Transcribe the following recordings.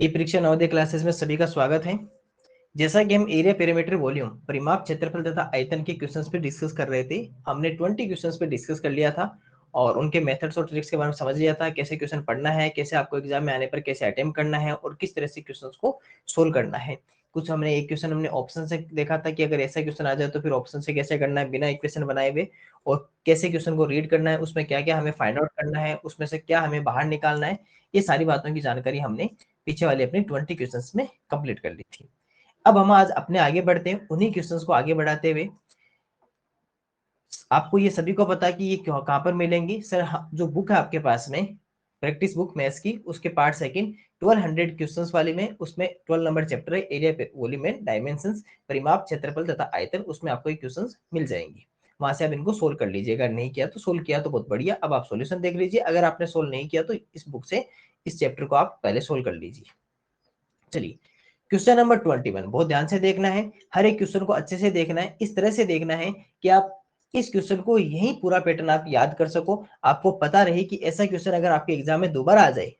ई परीक्षा नवोदय क्लासेस में सभी का स्वागत है। जैसा कि हम एरिया, पेरीमीटर, वॉल्यूम, परिमाप, क्षेत्रफल तथा आयतन के क्वेश्चंस पे डिस्कस कर रहे थे। हमने 20 क्वेश्चंस पे डिस्कस कर लिया था और उनके मेथड्स और ट्रिक्स के बारे में समझ लिया था, कैसे क्वेश्चन पढ़ना है, कैसे आपको एग्जाम में आने पर कैसे अटेम्प्ट करना है और किस तरह से क्वेश्चंस को सोल्व करना है। कुछ हमने एक क्वेश्चन हमने ऑप्शन से देखा था कि अगर ऐसा क्वेश्चन आ जाए तो फिर ऑप्शन से कैसे करना है बिना इक्वेशन बनाए हुए, और कैसे क्वेश्चन को रीड करना है, उसमें क्या क्या हमें फाइंड आउट करना है, उसमें से क्या हमें बाहर निकालना है। ये सारी बातों की जानकारी हमने पीछे वाले अपने 20 क्वेश्चंस में कंप्लीट कर ली थी। अब हम आज अपने आगे बढ़ते हैं, उन्हीं क्वेश्चंस को आगे बढ़ाते हुए। आपको ये सभी को पता है कि ये कहाँ पर मिलेंगी सर? जो बुक है आपके पास में, प्रैक्टिस बुक मैथ्स की, उसके पार्ट सेकंड 1200 क्वेश्चंस वाली में, उसमें 12 नंबर चैप्टर है एरिया, वॉल्यूम, डायमेंशंस, परिमाप, क्षेत्रफल तथा आयतन। उसमें आपको ये क्वेश्चंस मिल जाएंगे, वहां से आप इनको सोल्व कर लीजिए। अगर नहीं किया तो सोल्व किया तो बहुत बढ़िया, अब आप सॉल्यूशन देख लीजिए। अगर आपने सोल्व नहीं किया तो इस बुक से इस चैप्टर को आप पहले सोल्व कर लीजिए। चलिए, क्वेश्चन नंबर 21 बहुत ध्यान से देखना है, हर एक क्वेश्चन को अच्छे से देखना है, इस तरह से देखना है कि आप इस क्वेश्चन को यही पूरा पैटर्न आप याद कर सको, आपको पता रहे कि ऐसा क्वेश्चन अगर आपके एग्जाम में दोबारा आ जाए,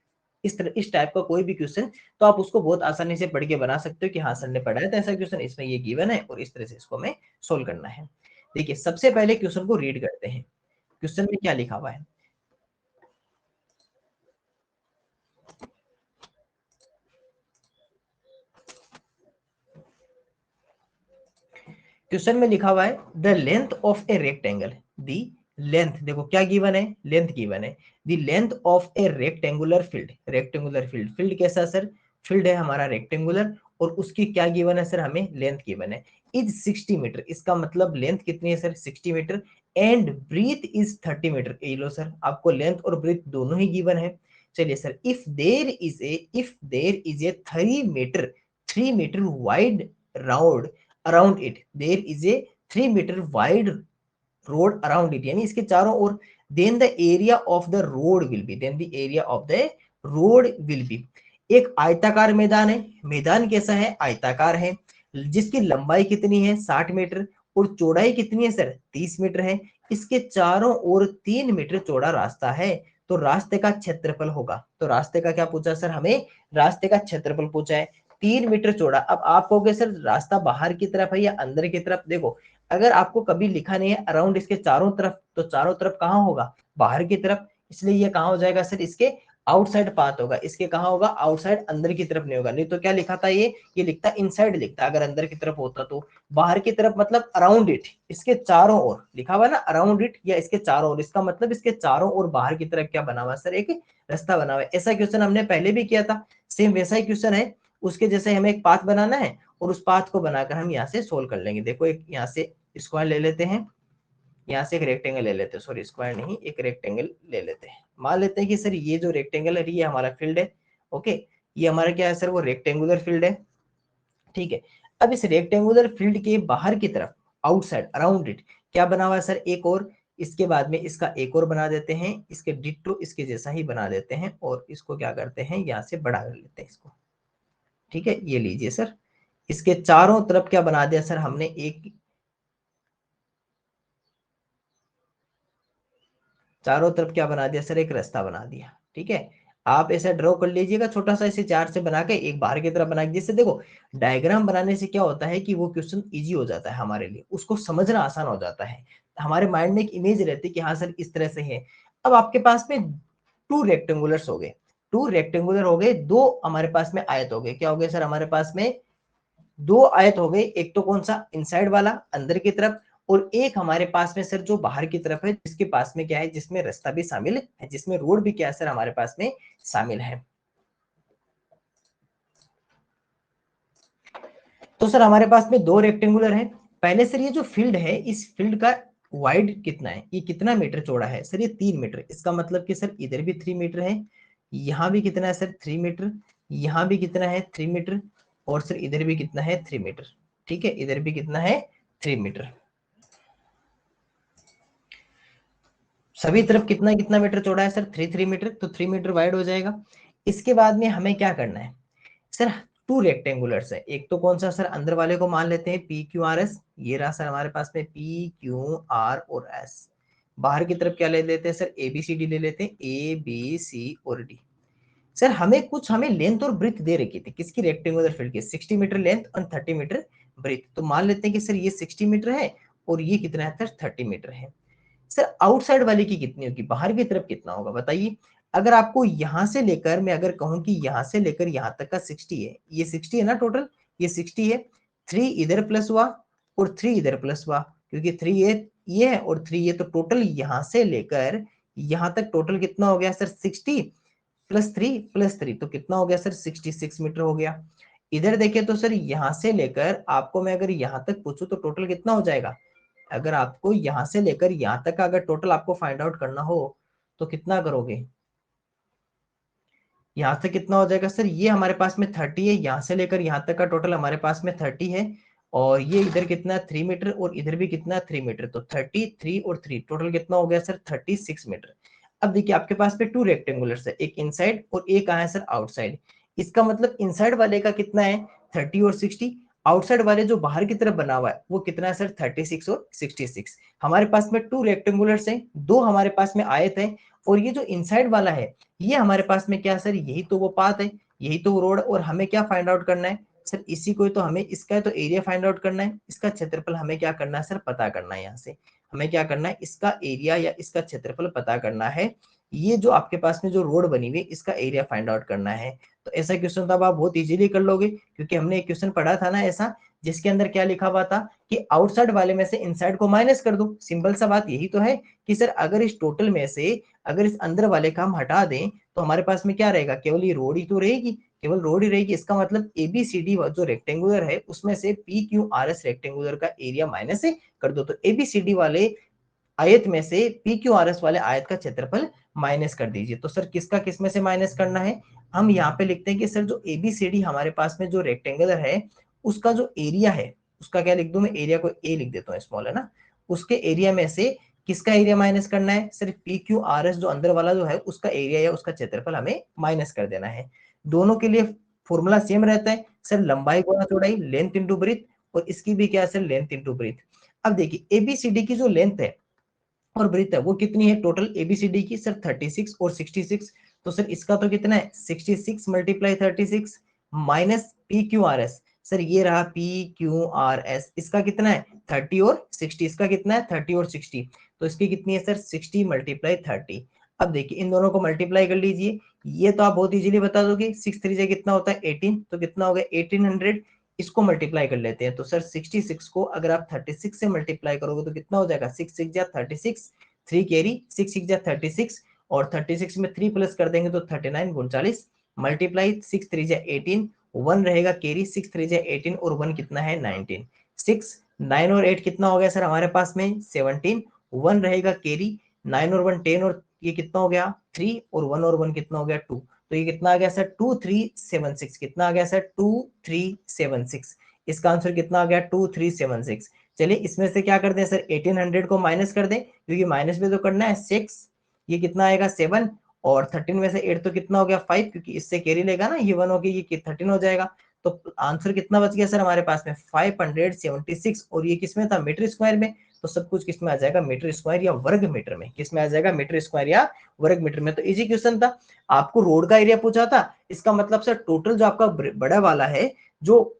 इस तरह इस टाइप का कोई भी क्वेश्चन, तो आप उसको बहुत आसानी से पढ़ के बना सकते हो कि हाँ सर ने पढ़ा है तो ऐसा क्वेश्चन इसमें ये गिवन है और इस तरह से इसको हमें सोल्व करना है। देखिए, सबसे पहले क्वेश्चन को रीड करते हैं। क्वेश्चन में क्या लिखा हुआ है? क्वेश्चन में लिखा हुआ है the length of a rectangle, the length, देखो क्या गिवन है, लेंथ गिवन है। The length of A rectangular field, rectangular field, field कैसा सर? फील्ड है हमारा रेक्टेंगुलर, और उसकी क्या गिवन है सर? हमें लेंथ गिवन है, इज 60 मीटर। इसका मतलब लेंथ कितनी है sir? 60 metre. And breadth is 30 metre. ये लो सर, आपको लेंथ और ब्रीथ दोनों ही गिवन है। चलिए sir, if there is a 3 metre wide round around it, there is a 3 metre wide road around it, यानी इसके चारों ओर, then the area of the road will be, then the area of the road will B. एक आयताकार मैदान है, मैदान कैसा है? आयताकार है, जिसकी लंबाई कितनी है? 60 मीटर, और चौड़ाई कितनी है सर? 30 मीटर है। इसके चारों ओर 3 मीटर चौड़ा रास्ता है, तो रास्ते का क्षेत्रफल होगा। तो रास्ते का क्या पूछा सर? हमें रास्ते का क्षेत्रफल पूछा है, 3 मीटर चौड़ा। अब आप कहोगे सर रास्ता बाहर की तरफ है या अंदर की तरफ? देखो, अगर आपको कभी लिखा नहीं है अराउंड इसके चारों तरफ, तो चारों तरफ कहाँ होगा? बाहर की तरफ। इसलिए ये कहाँ हो जाएगा सर? इसके आउटसाइड पाथ होगा। इसके कहाँ होगा? आउटसाइड, अंदर की तरफ नहीं होगा। नहीं तो क्या लिखा था ये लिखता इनसाइड लिखता, अगर अंदर की तरफ होता तो। बाहर की तरफ मतलब अराउंड इट, इसके चारों ओर लिखा हुआ ना, अराउंड इट या इसके चारों ओर, इसका मतलब इसके चारों ओर बाहर की तरफ क्या बना हुआ सर? एक रास्ता बना हुआ है। ऐसा क्वेश्चन हमने पहले भी किया था, सेम वैसा ही क्वेश्चन है। उसके जैसे हमें एक पाथ बनाना है और उस पाथ को बनाकर हम यहाँ से सोल्व कर लेंगे। देखो, एक यहाँ से स्क्वायर ले लेते हैं, यहाँ से एक रेक्टेंगल ले लेते हैं, सॉरी स्क्वायर नहीं, एक रेक्टेंगल ले लेते हैं। मान लेते हैं कि सर ये जो रेक्टेंगल है ये हमारा फील्ड है। ओके, ये हमारा क्या है सर? वो रेक्टेंगुलर फील्ड है। ठीक है, अब इस रेक्टेंगुलर फील्ड के बाहर की तरफ, आउटसाइड अराउंड इट, क्या बना हुआ है सर? एक और। इसके बाद में इसका एक और बना देते हैं, इसके डिट्टो इसके जैसा ही बना देते हैं, और इसको क्या करते हैं? यहाँ से बढ़ा कर लेते हैं इसको। ठीक है, ये लीजिए सर, इसके चारों तरफ क्या बना दिया सर हमने? एक, चारों तरफ क्या बना दिया सर? एक रास्ता बना दिया। ठीक है, आप ऐसा ड्रॉ कर लीजिएगा छोटा सा, इसे चार से बना के एक बाहर की तरफ बना के। जिससे देखो, डायग्राम बनाने से क्या होता है कि वो क्वेश्चन इजी हो जाता है हमारे लिए, उसको समझना आसान हो जाता है। हमारे माइंड में एक इमेज रहती है कि हाँ सर इस तरह से है। अब आपके पास में टू रेक्टेंगुलर्स हो गए, टू रेक्टेंगुलर हो गए, दो हमारे पास में आयत हो गए। क्या हो गए सर हमारे पास में? दो आयत हो गए। एक तो कौन सा? इनसाइड वाला, अंदर की तरफ, और एक हमारे पास में सर जो बाहर की तरफ है, जिसके पास में क्या है? जिसमें रास्ता भी शामिल है, जिसमें रोड भी क्या है सर हमारे पास में शामिल है। तो सर हमारे पास में दो रेक्टेंगुलर है। पहले सर ये जो फील्ड है, इस फील्ड का वाइड कितना है? ये कितना मीटर चौड़ा है सर? ये 3 मीटर। इसका मतलब कि सर इधर भी 3 मीटर है, यहाँ भी कितना है सर? 3 मीटर। यहाँ भी कितना है? 3 मीटर। और सर इधर भी कितना है? 3 मीटर। ठीक है, इधर भी कितना है? 3 मीटर। सभी तरफ कितना कितना मीटर चौड़ा है सर? 3 3 मीटर, तो 3 मीटर वाइड हो जाएगा। इसके बाद में हमें क्या करना है सर? टू रेक्टेंगुलर्स है, एक तो कौन सा सर? अंदर वाले को मान लेते हैं पी क्यू आर एस, ये रहा सर हमारे पास में पी क्यू आर और एस। बाहर की तरफ क्या ले लेते हैं sir? A B C D ले लेते हैं, ए बी सी और डी। सर हमें लेंथ और ब्रीथ दे रखी थी किसकी, रेक्टेंगुलर फील्ड की, 60 मीटर लेंथ और 30 मीटर ब्रीथ। तो मान लेते हैं कि सर ये 60 मीटर है और ये कितना है सर 30 मीटर है। सर आउटसाइड वाले की कितनी होगी, बाहर की तरफ कितना होगा बताइए। अगर आपको यहां से लेकर, मैं अगर कहूं कि यहां से लेकर यहां तक का 60 है, ये 60 है ना टोटल, ये 60 है, 3 इधर प्लस हुआ और 3 इधर प्लस हुआ, क्योंकि 3 ये है और 3 ये, तो टोटल यहां से लेकर यहां तक टोटल कितना हो गया सर 60 +3 तो कितना हो गया सर 66 मीटर हो गया। इधर देखिए तो सर यहां से लेकर आपको मैं अगर यहां तक पूछूं तो टोटल कितना हो जाएगा, अगर आपको यहां से लेकर यहां तक का अगर टोटल आपको फाइंड आउट करना हो तो कितना करोगे, यहां से कितना हो जाएगा सर, ये हमारे पास में 30 है, यहां से लेकर यहां तक का टोटल हमारे पास में 30 है, और ये इधर कितना 3 मीटर और इधर भी कितना 3 मीटर, तो 33 और 3 टोटल कितना हो गया सर 36 मीटर। अब देखिए आपके पास पे 2 रेक्टेंगुलर है, एक इनसाइड और एक कहाँ है सर आउटसाइड। इसका मतलब इनसाइड वाले का कितना है 30 और 60, आउटसाइड वाले जो बाहर की तरफ बना हुआ है वो कितना है सर 36 और 66। हमारे पास में 2 रेक्टेंगुलर है, 2 हमारे पास में आयत है, और ये जो इनसाइड वाला है ये हमारे पास में क्या सर, यही तो वो पाथ है, यही तो वो रोड, और हमें क्या फाइंड आउट करना है सर, इसी को तो हमें, इसका तो एरिया फाइंड आउट करना है, इसका क्षेत्रफल हमें क्या करना है सर पता करना है। यहाँ से हमें क्या करना है, इसका एरिया या इसका क्षेत्रफल पता करना है। ये जो आपके पास में जो रोड बनी हुई है इसका एरिया फाइंड आउट करना है। तो ऐसा क्वेश्चन तो आप बहुत इजीली कर लोगे, क्योंकि हमने एक क्वेश्चन पढ़ा था ना ऐसा, जिसके अंदर क्या लिखा हुआ था कि आउटसाइड वाले में से इनसाइड को माइनस कर दो। सिंपल सा बात यही तो है कि सर अगर इस टोटल में से अगर इस अंदर वाले का हम हटा दें तो हमारे पास में क्या रहेगा, केवल ये रोड ही तो रहेगी, केवल रोड ही रहेगी। इसका मतलब एबीसीडी जो रेक्टेंगुलर है उसमें से P Q R S rectangular का एरिया माइनस कर दो, तो एबीसीडी वाले आयत में से पी क्यू आर एस वाले आयत का क्षेत्रफल माइनस कर दीजिए। तो सर किसका किस में से माइनस करना है, हम यहाँ पे लिखते हैं कि सर जो एबीसीडी हमारे पास में जो रेक्टेंगुलर है उसका जो एरिया है, उसका क्या लिख दूं मैं, एरिया को ए लिख देता हूँ, स्मॉल है ना, उसके एरिया में से किसका एरिया माइनस करना है, सिर्फ पी क्यू आर एस जो अंदर वाला जो है उसका एरिया या उसका क्षेत्रफल हमें माइनस कर देना है। दोनों के लिए फॉर्मूला सेम रहता है सर, लंबाई गुणा चौड़ाई, लेंथ इंटू ब्रीथ, और इसकी भी क्या है सर लेंथ इंटू ब्रीथ। अब देखिए एबीसीडी की जो लेंथ है और ब्रीथ है वो कितनी है टोटल एबीसीडी की सर 36 और 66, तो सर इसका तो कितना है 66 multiply 36 minus P Q R S, sir ये रहा पी क्यू आर एस, इसका कितना है 30 और 60, इसका कितना है 30 और 60, तो इसकी कितनी है सर 60 मल्टीप्लाई 30। अब देखिए इन दोनों को मल्टीप्लाई कर लीजिए, ये तो आप बहुत इजीली बता दोगे, 6 3 से कितना होता है 18, तो कितना हो गया 1800, इसको मल्टीप्लाई कर लेते हैं, तो सर 66 को अगर आप 36 से मल्टीप्लाई करोगे तो कितना हो जाएगा 6 6 जा 36, 3 कैरी 6 6 जा 36, और 36 में 3 प्लस कर देंगे तो 39 39 मल्टीप्लाई 6 3 जा 18, 1 रहेगा कैरी, 6 3 जा 18 और 1 कितना है 19, 6 9 और 8 कितना हो गया सर हमारे पास में 17, 1 रहेगा कैरी, 9 और 1 10, और ये कितना हो गया 3, और 1 और 1 कितना हो गया 2, तो ये कितना आ गया सर 2376, कितना आ गया सर 2376, इसका आंसर कितना आ गया 2376। चलिए इसमें से क्या कर दें सर 1800 को माइनस कर दें, क्योंकि माइनस में तो करना है 6, ये कितना आएगा 7, और 13 में से 8 तो कितना हो गया 5, क्योंकि इससे कैरी लेगा ना, ये 1 हो गया, ये 13 हो जाएगा, तो आंसर कितना बच गया सर हमारे पास में 576, और ये किसमें था मीटर स्क्वायर में, तो सब कुछ किसमें आ जाएगा मीटर स्क्वायर या वर्ग मीटर में, किसमें आ जाएगा मीटर स्क्वायर या वर्ग मीटर में। तो इजी क्वेश्चन था, आपको रोड का एरिया पूछा था, इसका मतलब सर टोटल जो आपका बड़ा वाला है, जो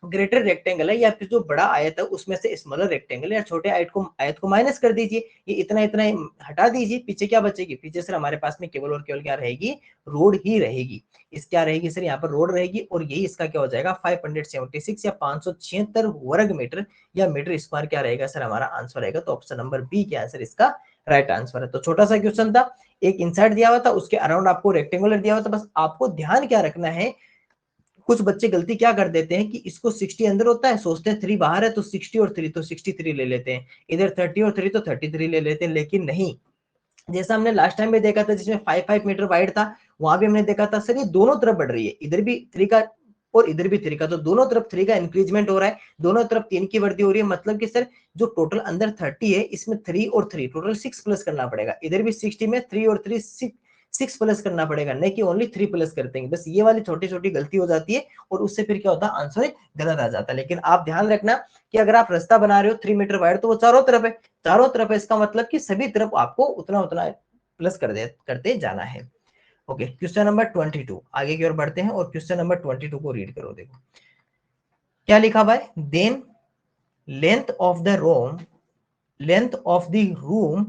ग्रेटर रेक्टेंगल है या फिर जो बड़ा आयत है उसमें से स्मॉलर रेक्टेंगल या छोटे आयत को माइनस कर दीजिए, ये इतना इतना हटा दीजिए, पीछे क्या बचेगी, पीछे सर हमारे पास में केवल और केवल क्या रहेगी, रोड ही रहेगी। इस क्या रहेगी सर यहाँ पर रोड रहेगी, और यही इसका क्या हो जाएगा 576 या 576 वर्ग मीटर या मीटर स्क्वायर क्या रहेगा सर हमारा आंसर रहेगा। तो ऑप्शन नंबर बी क्या आंसर इसका राइट आंसर है। तो छोटा सा क्वेश्चन था, एक इनसाइड दिया हुआ था, उसके अराउंड आपको रेक्टेंगुलर दिया हुआ था, बस आपको ध्यान क्या रखना है, कुछ बच्चे गलती क्या कर देते हैं कि इसको 60 अंदर होता है, सोचते हैं 3 बाहर है तो 60 और 3 तो 63 ले लेते हैं, इधर 30 और 3 तो 33 ले लेते हैं, लेकिन नहीं, जैसा हमने लास्ट टाइम भी देखा था जिसमें 5 मीटर वाइड था, वहां भी हमने देखा था सर ये दोनों तरफ बढ़ रही है, इधर भी 3 का और इधर भी 3 का, तो दोनों तरफ 3 का इंक्रीजमेंट हो रहा है, दोनों तरफ 3 की वृद्धि हो रही है, मतलब कि सर जो टोटल अंदर 30 है इसमें 3 और 3 टोटल 6 प्लस करना पड़ेगा, इधर भी 60 में 3 और 3 6 प्लस करना पड़ेगा, नहीं कि ओनली 3 प्लस करते हैं, बस ये वाली छोटी छोटी गलती हो जाती है और उससे फिर क्या होता है आंसर गलत आ जाता है। लेकिन आप ध्यान रखना कि अगर आप रास्ता बना रहे हो 3 मीटर वाइड तो वो चारों तरफ है, चारों तरफ है, इसका मतलब कि सभी तरफ आपको उतना उतना प्लस करते जाना है। ओके, क्वेश्चन नंबर 22 आगे की ओर बढ़ते हैं और क्वेश्चन नंबर 22 को रीड करो। देखो क्या लिखा हुआ है, then length of the room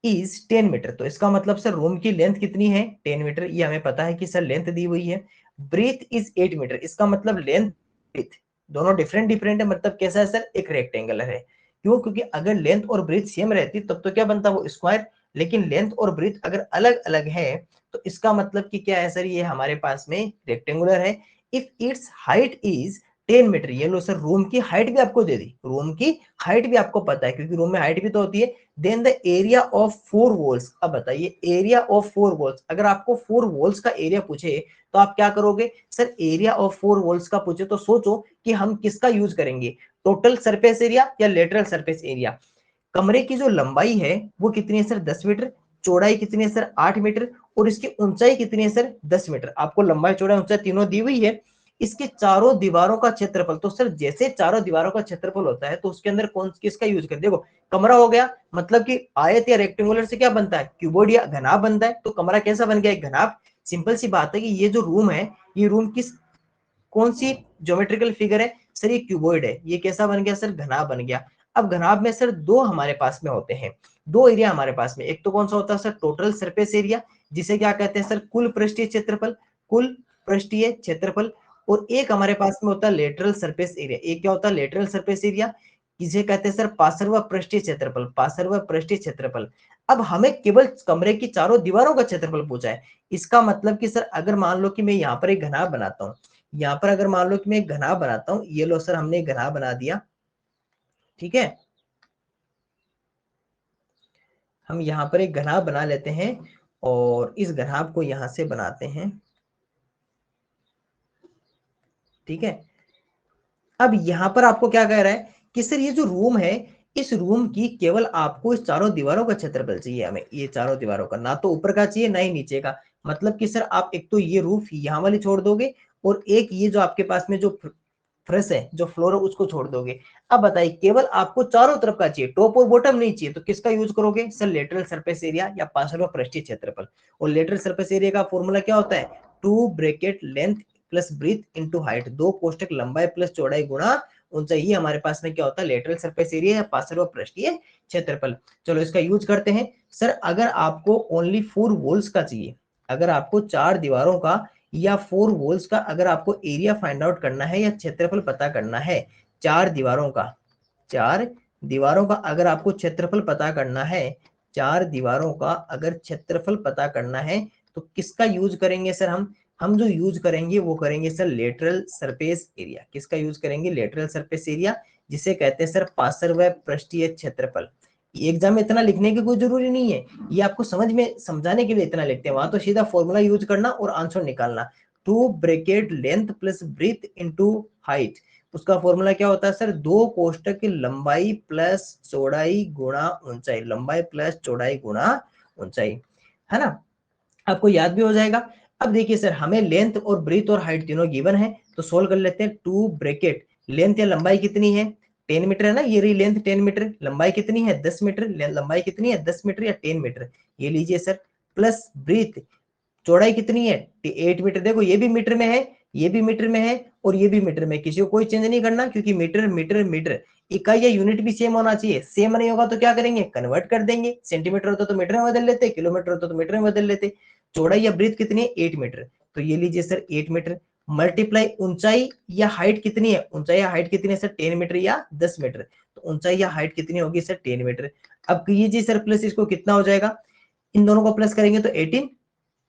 is 10 metre. तो इसका मतलब सर रूम की लेंथ कितनी है, 10 मीटर, ये हमें पता है कि सर लेंथ दी हुई है। ब्रीथ इज 8 मीटर, इसका मतलब लेंथ ब्रीथ दोनों डिफरेंट डिफरेंट है, मतलब कैसा है सर, एक रेक्टेंगुलर है। क्यों, क्योंकि अगर लेंथ और ब्रीथ सेम रहती तब तो क्या बनता वो स्क्वायर, लेकिन लेंथ और ब्रीथ अगर अलग अलग है तो इसका मतलब कि क्या है सर, ये हमारे पास में रेक्टेंगुलर है। If its height is 10 metre, ये लो सर रूम की हाइट भी आपको दे दी, रूम की हाइट भी आपको पता है क्योंकि रूम में हाइट भी तो होती है। Then the area of 4 walls, अब बताइए एरिया ऑफ 4 वॉल्स, अगर आपको 4 वॉल्स का एरिया पूछे तो आप क्या करोगे सर, एरिया ऑफ 4 वॉल्स का पूछे तो सोचो कि हम किसका यूज करेंगे, टोटल सरफेस एरिया या लेटरल सरफेस एरिया। कमरे की जो लंबाई है वो कितनी है सर, 10 मीटर, चौड़ाई कितनी है सर, 8 मीटर, और इसकी ऊंचाई कितनी है सर, 10 मीटर। आपको लंबाई चौड़ाई ऊंचाई तीनों दी हुई है। इसके चारों दीवारों का क्षेत्रफल, तो सर जैसे चारों दीवारों का क्षेत्रफल होता है तो उसके अंदर कौन किसका यूज कर, देखो कमरा हो गया, मतलब कि आयत या रेक्टेंगुलर से क्या बनता है, क्यूबॉइड या घनाभ बनता है, तो कमरा कैसा बन गया, एक घनाभ। सिंपल सी बात है कि ये जो रूम है, ये रूम किस कौन सी ज्योमेट्रिकल फिगर है सर, ये क्यूबॉइड है, ये कैसा बन गया सर, घनाभ बन गया। अब घनाभ में सर दो हमारे पास में होते हैं, दो एरिया हमारे पास में, एक तो कौन सा होता है सर, टोटल सरफेस एरिया, जिसे क्या कहते हैं सर, कुल पृष्ठीय क्षेत्रफल, कुल पृष्ठीय क्षेत्रफल। और एक हमारे पास में होता है लेटरल सरफेस एरिया, एक क्या होता है लेटरल सरफेस एरिया, जिसे कहते हैं सर पार्श्व पृष्ठीय क्षेत्रफल, पार्श्व पृष्ठीय क्षेत्रफल। अब हमें केवल कमरे की चारों दीवारों का क्षेत्रफल पूछा है। इसका मतलब कि सर अगर मान लो कि मैं यहाँ पर एक घनाभ बनाता हूँ, यहाँ पर अगर मान लो कि मैं एक घनाभ बनाता हूं, ये लो सर हमने एक घनाभ बना दिया, ठीक है, हम यहाँ पर एक घनाभ बना लेते हैं और इस घनाभ को यहां से बनाते हैं, ठीक है। अब यहाँ पर आपको क्या कह रहा है कि सर ये जो रूम है, इस रूम की केवल आपको इस चारों दीवारों का क्षेत्रफल चाहिए हमें, ये चारों दीवारों का, ना तो ऊपर का चाहिए ना ही नीचे का। मतलब कि सर आप एक तो ये रूफ यहाँ वाली छोड़ दोगे और एक ये जो आपके पास में जो फ्रेश है, जो फ्लोर है उसको छोड़ दोगे। अब बताइए केवल आपको चारों तरफ का चाहिए, टॉप और बॉटम नहीं चाहिए, तो किसका यूज करोगे सर, लेटरल सरफेस एरिया या पार्श्व पृष्ठीय क्षेत्रफल। और लेटरल सरफेस एरिया का फॉर्मूला क्या होता है, 2 bracket length plus breadth into height, दो कोष्टक लंबाई प्लस चौड़ाई गुणा ऊंचाई, ये हमारे पास में क्या होता है लेटरल सरफेस एरिया या पार्श्व पृष्ठीय क्षेत्रफल। चलो इसका यूज करते हैं। सर अगर आपको ओनली 4 वॉल्स का चाहिए, अगर आपको 4 दीवारों का या 4 वॉल्स का अगर आपको एरिया फाइंड आउट करना है या क्षेत्रफल पता करना है, चार दीवारों का, चार दीवारों का अगर आपको क्षेत्रफल पता करना है, चार दीवारों का अगर क्षेत्रफल पता करना है तो किसका यूज करेंगे सर, हम जो यूज करेंगे वो करेंगे सर लेटरल सरफेस एरिया। किसका यूज करेंगे, लेटरल सरफेस एरिया, जिसे कहते हैं सर पार्श्व पृष्ठीय क्षेत्रफल। एग्जाम में इतना लिखने की कोई जरूरी नहीं है, ये आपको समझ में समझाने के लिए इतना लिखते हैं, वहां तो सीधा फॉर्मूला यूज करना और आंसर निकालना। 2 bracket length plus breadth into height, उसका फॉर्मूला क्या होता है सर, दो कोष्टक की लंबाई प्लस चौड़ाई गुणा ऊंचाई, लंबाई प्लस चौड़ाई गुणा ऊंचाई, है ना, आपको याद भी हो जाएगा। अब देखिए सर हमें लेंथ और ब्रीथ और हाइट तीनों गिवन है, तो सोल्व कर लेते हैं। 2 ब्रैकेट लेंथ या लंबाई कितनी है, 10 मीटर है ना, ये रही लेंथ 10 मीटर, लंबाई कितनी है 10 मीटर, लंबाई कितनी है 10 मीटर या 10 मीटर, ये लीजिए सर, प्लस ब्रीथ चौड़ाई कितनी है 8 मीटर, देखो ये भी मीटर में है, ये भी मीटर में है और ये भी मीटर में, किसी को कोई चेंज नहीं करना क्योंकि मीटर मीटर मीटर, इकाई या यूनिट भी सेम होना चाहिए। सेम नहीं होगा तो क्या करेंगे, कन्वर्ट कर देंगे, सेंटीमीटर होता तो मीटर में बदल लेते, किलोमीटर होता तो मीटर में बदल लेते। चौड़ाई या ब्रीथ कितनी है 8 मीटर, तो ये लीजिए सर 8 मीटर, मल्टीप्लाई ऊंचाई या हाइट कितनी है, ऊंचाई या हाइट कितनी है सर 10 मीटर या 10 मीटर, तो ऊंचाई या हाइट कितनी होगी सर 10 मीटर। अब कीजिए सर प्लस, इसको कितना हो जाएगा, इन दोनों को प्लस करेंगे तो 18,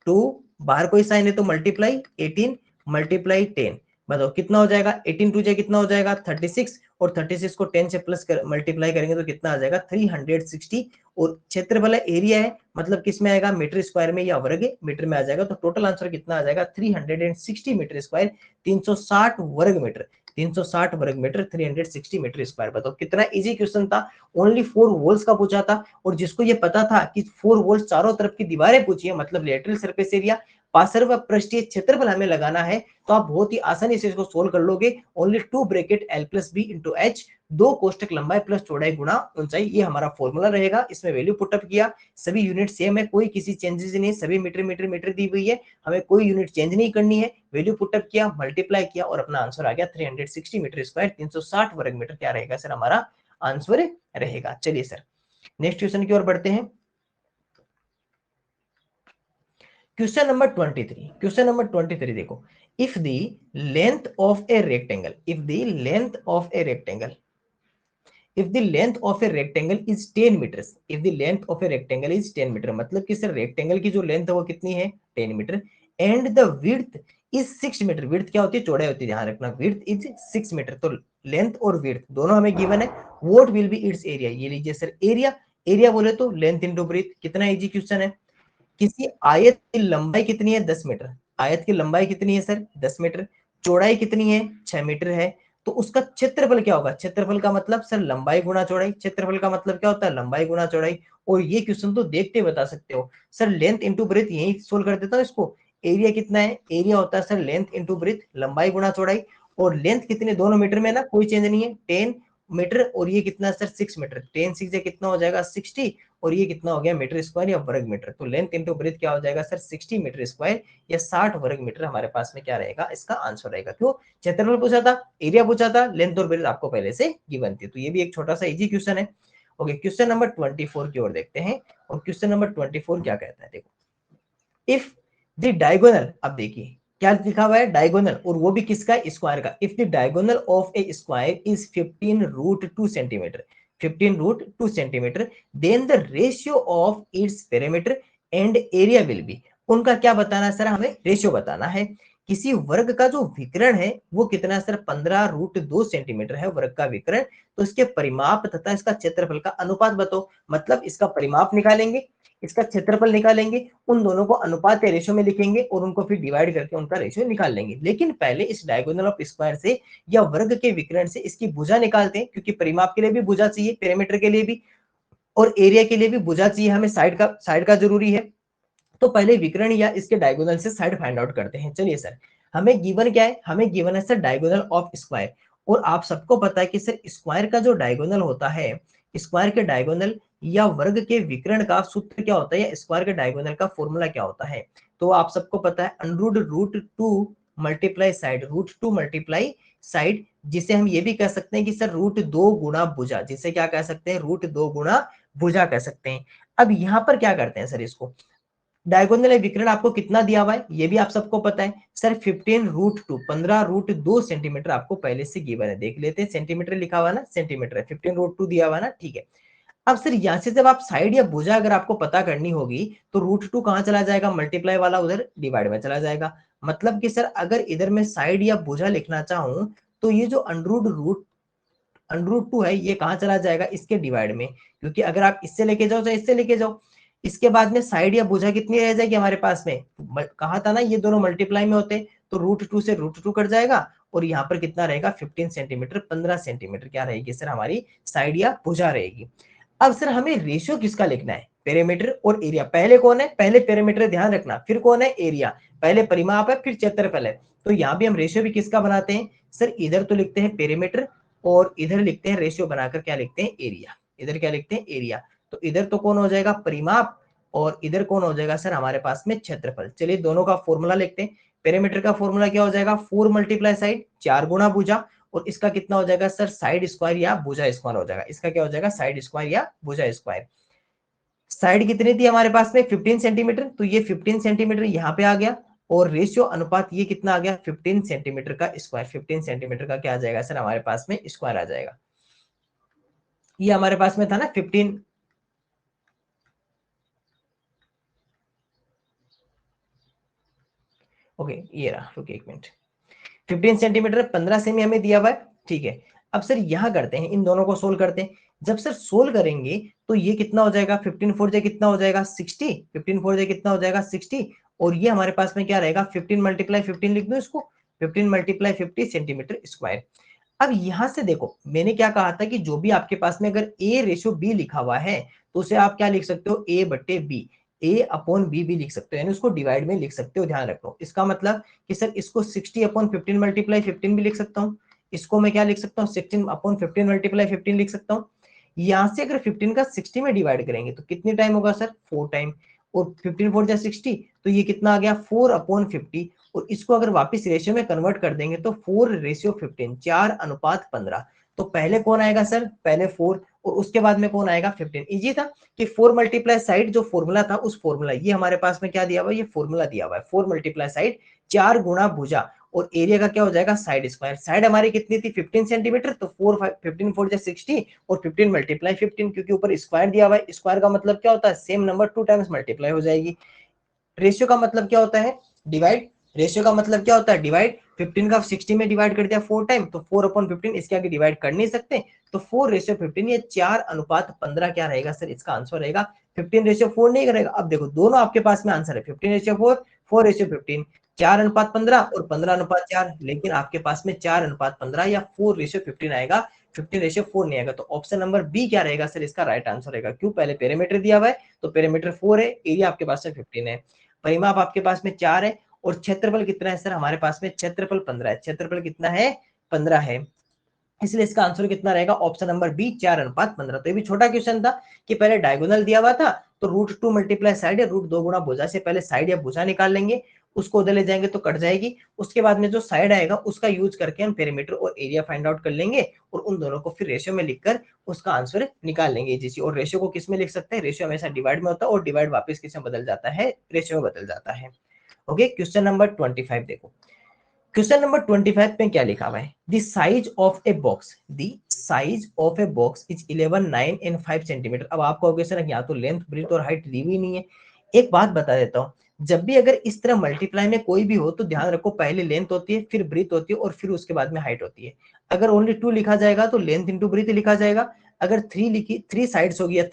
टू बाहर कोई साइन है तो मल्टीप्लाई 18 मल्टीप्लाई 10, बताओ कितना हो जाएगा, 18 टू कितना हो जाएगा 36, और 36 को 10 से प्लस कर मल्टीप्लाई करेंगे तो कितना आ जाएगा 360, और क्षेत्रफल एरिया है मतलब किस में आएगा, मीटर स्क्वायर में या वर्ग मीटर में आ जाएगा, तो टोटल आंसर कितना आ जाएगा 360 मीटर स्क्वायर, 360 वर्ग मीटर, 360 वर्ग मीटर 360 मीटर स्क्वायर। बताओ कितना इजी क्वेश्चन था, ओनली 4 वॉल्स का पूछा था, और जिसको ये पता था कि 4 वॉल्स चारों तरफ की दीवारें पूछी है, मतलब लेटरल सरफेस एरिया पार्श्व पृष्ठीय क्षेत्रफल हमें लगाना है, तो आप बहुत ही आसानी से इसको सोल्व कर लोगे। Only 2 bracket l plus B into H, दो कोष्टक लंबाई प्लस चौड़ाई गुणा ऊंचाई, ये हमारा फॉर्मूला रहेगा। इसमें वैल्यू पुटअप किया, सभी यूनिट सेम है, कोई किसी चेंजेस नहीं, सभी मीटर मीटर मीटर दी हुई है, हमें कोई यूनिट चेंज नहीं करनी है। वैल्यू पुटअप किया, मल्टीप्लाई किया और अपना आंसर आ गया 360 मीटर स्क्वायर, 360 वर्ग मीटर क्या रहेगा सर हमारा आंसर रहेगा। चलिए सर नेक्स्ट क्वेश्चन की ओर बढ़ते हैं। क्वेश्चन नंबर 23, क्वेश्चन नंबर 23 देखो, if the length of a rectangle, if the length of a rectangle, if the length of a rectangle is 10 meters, if the length of a rectangle is 10 metre, मतलब कि sir rectangle की जो length है वो कितनी है 10 metre, and the width is 6 metre, width क्या होती है चौड़ाई होती है, ध्यान रखना विड्थ इज 6 मीटर, तो लेंथ और विड्थ दोनों हमें गिवन है। What will be its area, ये लीजिए सर एरिया, एरिया बोले तो लेंथ इनटू ब्रेथ, कितना इजी क्वेश्चन है। किसी आयत की लंबाई कितनी है 10 मीटर, आयत की लंबाई कितनी है सर 10 मीटर, चौड़ाई कितनी है 6 मीटर है, तो उसका क्षेत्रफल क्या होगा, क्षेत्रफल का मतलब सर लंबाई गुणा चौड़ाई, क्षेत्रफल का मतलब क्या होता है लंबाई गुणा चौड़ाई। और ये क्वेश्चन तो देखते बता सकते हो सर, लेंथ इंटू ब्रेथ, यही सोल्व कर देता हूँ इसको। एरिया कितना है, एरिया होता है सर लेंथ इंटू ब्रेथ, लंबाई गुणा चौड़ाई, और लेंथ कितनी दोनों मीटर में ना, कोई चेंज नहीं है 10 मीटर, और ये कितना सर 6 मीटर, 10 6 कितना हो जाएगा 60, और ये कितना हो गया मीटर स्क्वायर या वर्ग मीटर, तो लेंथ इंटू ब्रेथ क्या हो जाएगा सर 60 मीटर स्क्वायर या 60 वर्ग मीटर हमारे पास में क्या रहेगा इसका आंसर रहेगा। क्यों, क्षेत्रफल पूछा था, एरिया पूछा था, लेंथ और ब्रेथ आपको पहले से गिवन थी, तो ये भी एक छोटा सा इजी क्वेश्चन है। ओके, क्वेश्चन नंबर 24 की ओर देखते हैं, और क्वेश्चन नंबर 24 क्या कहता है देखो, इफ द डायगोनल, अब देखिए क्या लिखा हुआ है डायगोनल, और वो भी किसका स्क्वायर का, if the diagonal of a square is 15 root 2 centimetre, 15 root 2 centimetre, then the ratio of its perimeter and area will be, उनका क्या बताना है सर, हमें रेशियो बताना है। किसी वर्ग का जो विकर्ण है वो कितना है सर 15 रूट 2 सेंटीमीटर है वर्ग का विकर्ण, तो इसके परिमाप तथा इसका क्षेत्रफल का अनुपात बताओ, मतलब इसका परिमाप निकालेंगे, इसका क्षेत्रफल निकालेंगे, उन दोनों को अनुपात या रेशियो में लिखेंगे और उनको फिर डिवाइड करके उनका रेशियो निकाल लेंगे। लेकिन पहले इस डायगोनल ऑफ स्क्वायर से या वर्ग के विकर्ण से इसकी भुजा निकालते हैं, क्योंकि परिमाप के लिए भी भुजा चाहिए, पेरीमीटर के लिए भी और एरिया के लिए भी भुजा चाहिए हमें, साइड का जरूरी है। तो पहले विकर्ण या इसके डायगोनल से साइड फाइंड आउट करते हैं। चलिए सर, हमें गिवन क्या है, हमें गिवन है सर डायगोनल ऑफ स्क्वायर, और आप सबको पता है कि सर स्क्वायर का जो डायगोनल होता है, स्क्वायर के डायगोनल या वर्ग के विकर्ण का सूत्र क्या होता है, या स्क्वायर के डायगोनल का फॉर्मूला क्या होता है, तो आप सबको पता है under root root two multiply side, root two multiply side, जिसे हम ये भी कह सकते हैं कि सर रूट 2 गुणा भुजा, जिसे क्या कह सकते हैं रूट 2 गुणा भुजा कह सकते हैं। अब यहाँ पर क्या करते हैं सर, इसको डायगोनल विकर्ण आपको कितना दिया हुआ है ये भी आप सबको पता है सर, 15 रूट 2, 15 रूट 2 सेंटीमीटर आपको पहले से गिवन है, देख लेते हैं, सेंटीमीटर लिखा हुआ ना, सेंटीमीटर है, 15 रूट 2 दिया हुआ ना, ठीक है। अब सर यहाँ से जब आप साइड या भुजा अगर आपको पता करनी होगी, तो रूट 2 कहाँ चला जाएगा, मल्टीप्लाई वाला उधर डिवाइड में चला जाएगा, मतलब कि सर अगर इधर मैं साइड या भुजा लिखना चाहूं, तो ये जो अंडरूट 2 है ये कहाँ चला जाएगा, इसके डिवाइड में, क्योंकि अगर आप इससे लेके जाओ तो इससे लेके जाओ, इसके बाद में साइड या भुजा कितनी रह जाएगी हमारे पास में, कहा था ना ये दोनों मल्टीप्लाई में होते, तो रूट 2 से रूट 2 कट जाएगा, और यहाँ पर कितना रहेगा 15 सेंटीमीटर, 15 सेंटीमीटर क्या रहेगी सर हमारी साइड या भुजा रहेगी। अब सर हमें रेशियो किसका लिखना है, पेरीमीटर और एरिया, पहले कौन है, पहले पेरीमीटर ध्यान रखना, फिर कौन है एरिया, पहले परिमाप है फिर क्षेत्रफल है, तो यहाँ भी हम रेशियो भी किसका बनाते हैं सर, इधर तो लिखते हैं पेरीमीटर और इधर लिखते हैं रेशियो बनाकर क्या लिखते हैं एरिया, इधर क्या लिखते हैं एरिया, तो इधर तो कौन हो जाएगा परिमाप और इधर कौन हो जाएगा सर हमारे पास में क्षेत्रफल। चलिए दोनों का फॉर्मूला लिखते हैं, पेरीमीटर का फॉर्मूला क्या हो जाएगा 4 मल्टीप्लाई साइड 4 गुणा भुजा, और इसका कितना हो जाएगा सर साइड स्क्वायर या भुजा स्क्वायर हो जाएगा, इसका क्या हो जाएगा साइड स्क्वायर या भुजा स्क्वायर। साइड कितनी थी हमारे पास में 15 सेंटीमीटर, तो ये 15 सेंटीमीटर यहाँ पे आ गया, और रेशियो अनुपात ये कितना आ गया 15 सेंटीमीटर का स्क्वायर, 15 सेंटीमीटर का क्या आ जाएगा सर हमारे पास में स्क्वायर आ जाएगा, ये हमारे पास में था ना 15, ओके ये रहा, रुकिए एक मिनट, 15 सेंटीमीटर 15 सेमी हमें दिया हुआ है, ठीक है। अब सर यहाँ करते हैं, इन दोनों को सोल्व करते हैं, जब सर सोल्व करेंगे तो ये कितना हो जाएगा 15 फोर जे कितना हो जाएगा 60, 15 फोर जे कितना हो जाएगा 60, और ये हमारे पास में क्या रहेगा 15 मल्टीप्लाई 15 लिख दो इसको, 15 मल्टीप्लाई 50 सेंटीमीटर स्क्वायर। अब यहां से देखो मैंने क्या कहा था कि जो भी आपके पास में अगर ए रेशो बी लिखा हुआ है, तो उसे आप क्या लिख सकते हो ए बट्टे बी, ए अपॉन बी भी लिख सकते हो, यानी उसको डिवाइड में लिख सकते हो, ध्यान रखो। इसका मतलब कि सर इसको 60 अपॉन 15 मल्टीप्लाई 15 भी लिख सकता हूँ, इसको मैं क्या लिख सकता हूँ 16/15 मल्टीप्लाई 15 लिख सकता हूँ। यहाँ से अगर 15 का 60 में डिवाइड करेंगे तो कितनी टाइम होगा सर 4 टाइम, और 15 4 जा 60, तो ये कितना आ गया 4/50, और इसको अगर वापस रेशियो में कन्वर्ट कर देंगे तो 4:15, 4:15। तो पहले कौन आएगा सर, पहले 4 और उसके बाद में कौन आएगा 15। इजी था कि 4 मल्टीप्लाई साइड जो फॉर्मूला था उस फॉर्मूला, ये हमारे पास में क्या दिया हुआ है, ये फॉर्मूला दिया हुआ है 4 मल्टीप्लाई साइड 4 गुणा भुजा, और एरिया का क्या हो जाएगा साइड स्क्वायर। साइड हमारी कितनी थी 15 सेंटीमीटर, तो 15 4 60 और 15 मल्टीप्लाई 15, क्योंकि ऊपर स्क्वायर दिया हुआ है, स्क्वायर का मतलब क्या होता है सेम नंबर 2 टाइम्स मल्टीप्लाई हो जाएगी। रेशियो का मतलब क्या होता है डिवाइड, रेशियो का मतलब क्या होता है डिवाइड। 15 का 60 में डिवाइड कर दिया 4 टाइम, तो 4/15, इसके आगे डिवाइड कर नहीं सकते, तो 4:15, ये 4:15 क्या रहेगा सर, इसका आंसर रहेगा 15:4 नहीं करेगा। अब देखो दोनों आपके पास में आंसर है 15:4, 4:15, 4:15 और 15:4, लेकिन आपके पास में 4:15 या 4:15 आएगा, 15:4 नहीं आएगा। तो ऑप्शन नंबर बी क्या रहेगा सर, इसका राइट आंसर रहेगा। क्यों, पहले पेरीमीटर दिया हुआ है, तो पेरीमीटर 4 है, एरिया आपके पास में 15 है, परिमाप आपके पास में 4 है, और क्षेत्रफल कितना है सर, हमारे पास में क्षेत्रफल 15 है, क्षेत्रफल कितना है 15 है, इसलिए इसका आंसर कितना रहेगा ऑप्शन नंबर बी 4:15। तो ये भी छोटा क्वेश्चन था कि पहले डायगोनल दिया हुआ था, तो √2 मल्टीप्लाई साइड या √2 गुणा भुजा से पहले साइड या भुजा निकाल लेंगे, उसको उधर ले जाएंगे तो कट जाएगी, उसके बाद में जो साइड आएगा उसका यूज करके हम पेरीमीटर और एरिया फाइंड आउट कर लेंगे, और उन दोनों को फिर रेशियो में लिखकर उसका आंसर निकाल लेंगे जैसे। और रेशियो को किस में लिख सकते हैं, रेशियो हमेशा डिवाइड में होता है, और डिवाइड वापस किस में बदल जाता है, रेशियो में बदल जाता है। ओके, क्वेश्चन नंबर 25 देखो। क्वेश्चन नंबर 25 में क्या लिखा हुआ है, the size of a box, the size of a box is 11 9 and 5 centimetre. अब आप कहोगे सर यहाँ तो लेंथ ब्रीथ और हाइट दी हुई नहीं है। एक बात बता देता हूँ, जब भी अगर इस तरह मल्टीप्लाई में कोई भी हो तो ध्यान रखो पहले लेंथ होती है, फिर ब्रीथ होती है, और फिर उसके बाद में हाइट होती है। अगर ओनली 2 लिखा जाएगा तो लेंथ इंटू ब्रीथ लिखा जाएगा, अगर 3 लिखी 3 साइड्स होगी या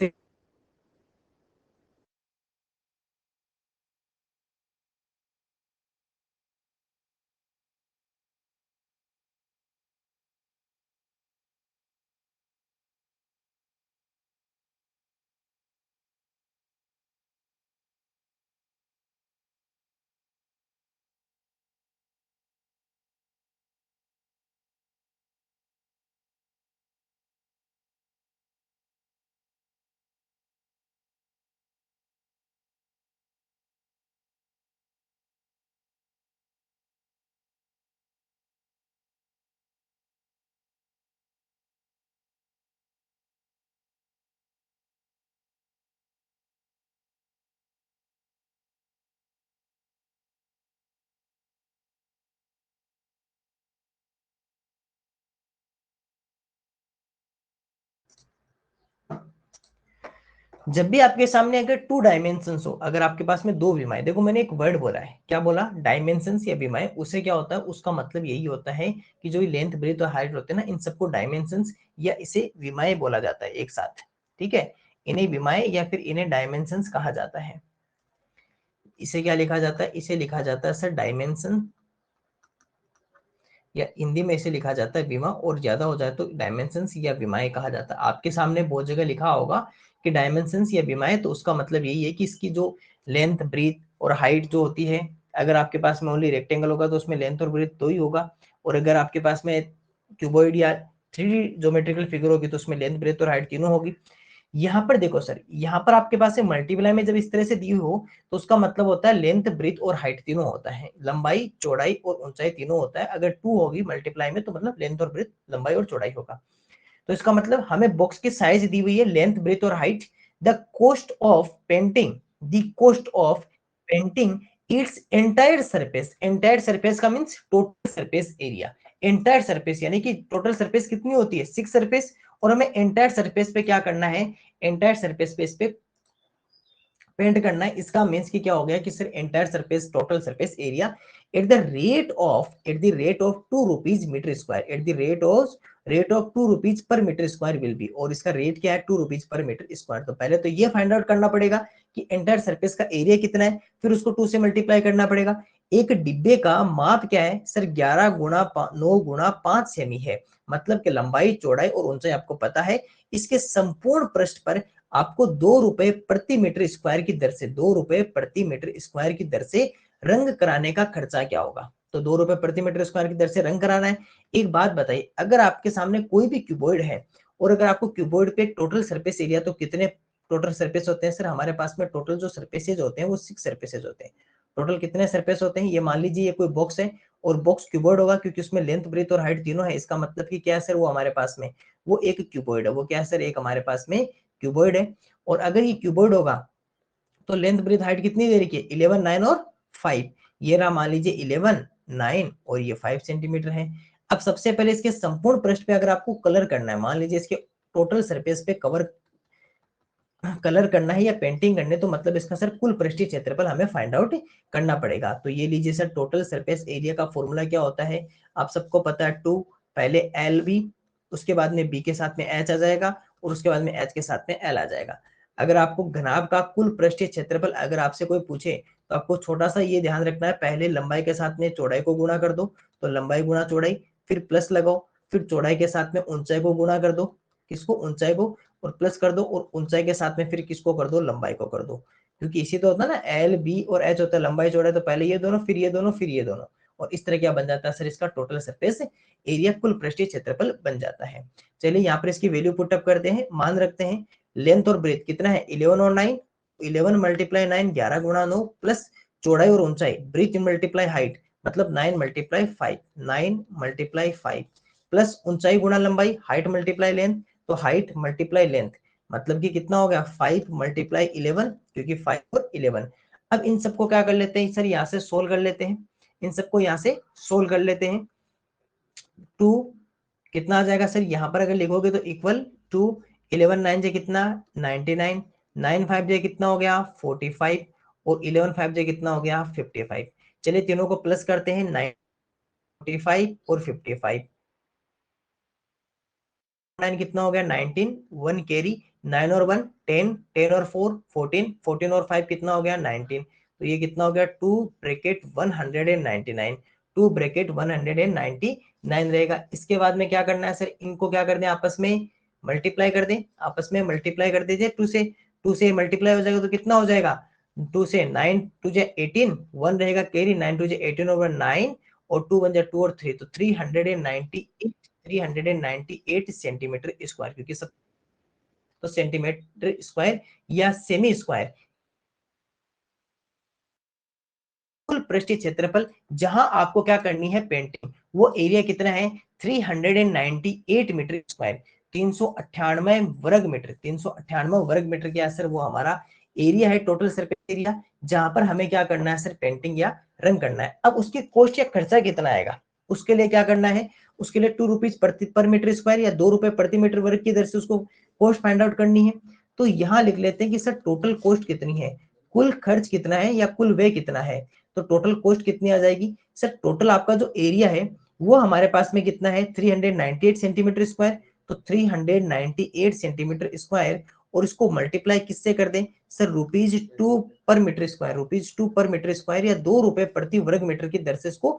जब भी आपके सामने अगर 2 डायमेंशन हो, अगर आपके पास में 2 विमाएं, देखो मैंने एक वर्ड बोला है, क्या बोला, डायमेंशंस या विमाएं, उससे क्या होता है, उसका मतलब यही होता है कि जो लेंथ ब्रेथ और हाइट होते हैं ना, इन सबको डायमेंशंस या इसे विमाएं बोला जाता है एक साथ। ठीक है, इन्हें विमाएं या फिर इन्हें डायमेंशंस कहा जाता है। इसे क्या लिखा जाता है, इसे लिखा जाता है सर डायमेंशन, या हिंदी में इसे लिखा जाता है विमा, और ज्यादा हो जाए तो डायमेंशंस या विमाएं कहा जाता है। आपके सामने बहुत जगह लिखा होगा कि डायमेंशंस या विमाएं, तो उसका मतलब यही है कि इसकी जो लेंथ ब्रीथ और हाइट जो होती है, अगर आपके पास में ओनली रेक्टेंगल होगा तो उसमें लेंथ और ब्रीथ दो ही होगा, और अगर आपके पास में क्यूबॉइड या 3D ज्योमेट्रिकल फिगर होगी तो उसमें लेंथ ब्रेथ और हाइट तीनों होगी। यहाँ पर देखो सर, यहाँ पर आपके पास मल्टीप्लाई में जब इस तरह से दी हो तो उसका मतलब होता है लेंथ ब्रीथ और हाइट तीनों होता है, लंबाई चौड़ाई और ऊंचाई तीनों होता है। अगर 2 होगी मल्टीप्लाई में तो मतलब लेंथ और ब्रीथ, लंबाई और चौड़ाई होगा। तो इसका मतलब हमें बॉक्स की साइज दी हुई है, लेंथ ब्रीथ और height. The cost of painting, the cost of painting it's entire surface, entire surface का means total surface area. Entire surface यानी कि टोटल सरफेस कितनी होती है 6 सरफेस, और हमें एंटायर सरफेस पे क्या करना है, एंटायर सरफेस पे इस पे पेंट करना है। इसका मींस कि क्या हो गया कि sir entire surface total surface area at the rate of 2 rupees metre square, at the rate of 2 rupees per metre square will be, और इसका रेट क्या है 2 रुपीज पर मीटर स्क्वायर। तो पहले तो ये फाइंड आउट करना पड़ेगा कि एंटायर सरफेस का एरिया कितना है, फिर उसको 2 से मल्टीप्लाई करना पड़ेगा। एक डिब्बे का माप क्या है सर, 11 गुणा 9 गुणा 5 सेमी है, मतलब कि लंबाई चौड़ाई और ऊंचाई आपको पता है। इसके संपूर्ण पृष्ठ पर आपको 2 रुपए प्रति मीटर स्क्वायर की दर से, 2 रुपए प्रति मीटर स्क्वायर की दर से रंग कराने का खर्चा क्या होगा। तो 2 रुपए प्रति मीटर स्क्वायर की दर से रंग कराना है। एक बात बताइए, अगर आपके सामने कोई भी क्यूबॉइड है और अगर आपको क्यूबॉइड पे टोटल सरफेस एरिया, तो कितने टोटल सरफेस होते हैं सर हमारे पास में? टोटल जो सरफेसेज होते हैं वो 6 सरफेसेज होते हैं। टोटल कितने सरफेस होते हैं? ये मान लीजिए ये कोई बॉक्स है और बॉक्स क्यूबॉइड होगा क्योंकि उसमें लेंथ, ब्रेथ और हाइट तीनों है। इसका मतलब कि क्या है सर, वो हमारे पास में वो एक क्यूबॉइड है। वो क्या है सर? एक हमारे पास में क्यूबॉइड है। और अगर ये क्यूबॉइड होगा तो लेंथ, ब्रेथ, हाइट कितनी दे रखी है? 11, 9 और 5। ये रहा मान लीजिए 11, 9 और ये 5 सेंटीमीटर है। अब सबसे पहले इसके संपूर्ण पृष्ठ पे अगर आपको कलर करना है, मान लीजिए इसके टोटल सरफेस पे कलर करना है या पेंटिंग करने, तो मतलब इसका सर कुल पृष्ठीय क्षेत्रफल हमें फाइंड आउट करना पड़ेगा। तो ये लीजिए सर, टोटल सरफेस एरिया का फॉर्मूला क्या होता है? आप सबको पता है 2, पहले एल बी, उसके बाद में बी के साथ में एच आ जाएगा और उसके बाद में एच के साथ में एल आ जाएगा। अगर आपको घनाभ का कुल पृष्ठीय क्षेत्रफल अगर आपसे कोई पूछे तो आपको छोटा सा ये ध्यान रखना है, पहले लंबाई के साथ में चौड़ाई को गुणा कर दो, तो लंबाई गुणा चौड़ाई, फिर प्लस लगाओ, फिर चौड़ाई के साथ में ऊंचाई को गुणा कर दो, किसको? ऊंचाई को, और प्लस कर दो, और ऊंचाई के साथ में फिर किसको कर दो? लंबाई को कर दो। क्योंकि इसी तो होता है ना, एल बी और एच होता है लंबाई चौड़ाई, तो पहले ये दोनों, फिर ये दोनों, फिर ये दोनों, और इस तरह क्या बन जाता है सर? इसका टोटल सरफेस एरिया, कुल पृष्ठीय क्षेत्रफल बन जाता है। चलिए यहाँ पर इसकी वैल्यू पुटअप करते हैं। मान रखते हैं लेंथ और ब्रेथ कितना है? 11 और 9, 11 मल्टीप्लाई 9, 11 गुणा 9, प्लस चौड़ाई और ऊंचाई, ब्रेथ मल्टीप्लाई हाइट, मतलब 9 मल्टीप्लाई 5, 9 मल्टीप्लाई 5, प्लस ऊंचाई गुणा लंबाई, हाइट मल्टीप्लाई लेंथ, तो हाइट मल्टीप्लाई लेंथ, मतलब कि कितना हो गया? 5 मल्टीप्लाई 11, क्योंकि 5 और 11। अब इन सबको क्या कर लेते हैं सर? यहाँ से सोल्व कर लेते हैं। इन सबको यहाँ से सोल्व कर लेते हैं। 2 कितना आ जाएगा सर? यहाँ पर अगर लिखोगे तो इक्वल टू 11 9 जे कितना? 99, 9 5 जे कितना हो गया? 45, और 11 5 जे कितना हो गया? 55। चलिए तीनों को प्लस करते हैं, 9, 45 और 55, 9 कितना हो गया? 19, 1 कैरी, 9 और 1 10, 10 और 4 14, 14 और 5 कितना हो गया? 19। तो ये कितना हो गया? 2 ब्रैकेट 199, 2 ब्रैकेट 199 रहेगा। इसके बाद में क्या करना है सर? इनको क्या कर दें? आपस में मल्टीप्लाई कर दें, आपस में मल्टीप्लाई कर दीजिए। 2 से मल्टीप्लाई हो जाएगा तो कितना हो जाएगा? 2 से 9 2 जे 18, 1 रहेगा कैरी, 9 2 जे 18 और 9, और 2 1 जा 2 और 3, तो 398 सेंटीमीटर स्क्वायर, क्योंकि सब तो सेंटीमीटर स्क्वायर या सेमी स्क्वायर कुल पृष्ठीय क्षेत्रफल, जहां आपको क्या करनी है? पेंटिंग। वो एरिया कितना है? 398 मीटर स्क्वायर, 398 वर्ग मीटर, 398 वर्ग मीटर के असर वो हमारा एरिया है, टोटल सरफेस एरिया, जहां पर हमें क्या करना है सर? पेंटिंग या रंग करना है। अब उसकी कॉस्ट या खर्चा कितना आएगा? उसके लिए क्या करना है? उसके लिए 2 रुपीज पर मीटर स्क्वायर या 2 रुपए प्रति मीटर वर्ग की दर से उसको कॉस्ट फाइंड आउट करनी है। तो यहाँ लिख लेते हैं कि सर टोटल कॉस्ट कितनी है, कुल खर्च कितना है या कुल व्यय कितना है। तो टोटल कॉस्ट कितनी आ जाएगी सर? टोटल आपका जो एरिया है वो हमारे पास में कितना है? 398 सेंटीमीटर स्क्वायर, तो 398 सेंटीमीटर स्क्वायर, और इसको मल्टीप्लाई किससे कर दें सर? ₹2 पर मीटर स्क्वायर, ₹2 पर मीटर स्क्वायर या 2 रुपए प्रति वर्ग मीटर की दर से इसको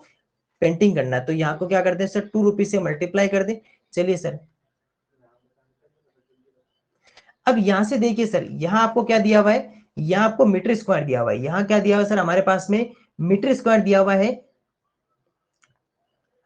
पेंटिंग करना है। तो यहाँ को क्या कर दें सर? 2 रुपीज से मल्टीप्लाई कर दें। चलिए सर, अब यहां से देखिए सर, यहाँ आपको क्या दिया हुआ है? यहाँ आपको मीटर स्क्वायर दिया हुआ है। यहाँ क्या दिया हुआ है सर? हमारे पास में मीटर स्क्वायर दिया हुआ है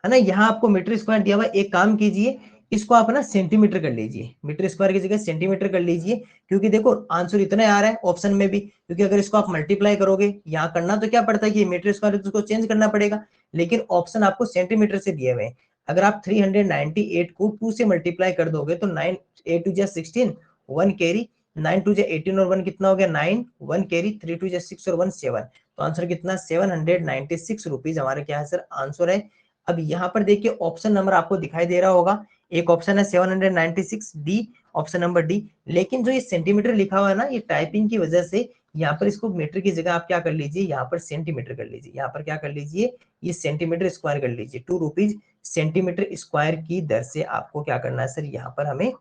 ना। यहाँ आपको मीटर स्क्वायर दिया हुआ है। एक काम कीजिए, इसको आप ना सेंटीमीटर कर लीजिए, मीटर स्क्वायर की जगह सेंटीमीटर कर लीजिए, क्योंकि देखो आंसर इतना आ रहा है ऑप्शन में भी, क्योंकि अगर इसको आप मल्टीप्लाई करोगे, यहाँ करना तो क्या पड़ता है कि मीटर स्क्वायर तो उसको चेंज करना पड़ेगा, लेकिन ऑप्शन आपको सेंटीमीटर से दिए हुए हैं। अगर आप 398 को 2 से मल्टीप्लाई कर दोगे तो 9 8 2 16, 1 कैरी, 9 2 18 और 1 कितना हो गया? 9, 1 कैरी, 3 2 6 और 1 7, तो आंसर कितना? 796 रुपीज हमारा क्या है सर? आंसर है। अब यहाँ पर देखिए ऑप्शन नंबर आपको दिखाई दे रहा होगा, एक ऑप्शन है 796 डी, ऑप्शन नंबर डी। लेकिन जो ये सेंटीमीटर लिखा हुआ है ना, ये टाइपिंग की वजह से यहाँ पर इसको मीटर की जगह आप क्या कर लीजिए? यहाँ पर सेंटीमीटर कर लीजिए। यहाँ पर क्या कर लीजिए? ये सेंटीमीटर स्क्वायर कर लीजिए। 2 रुपीज सेंटीमीटर स्क्वायर की दर से आपको क्या करना है सर? यहाँ पर हमें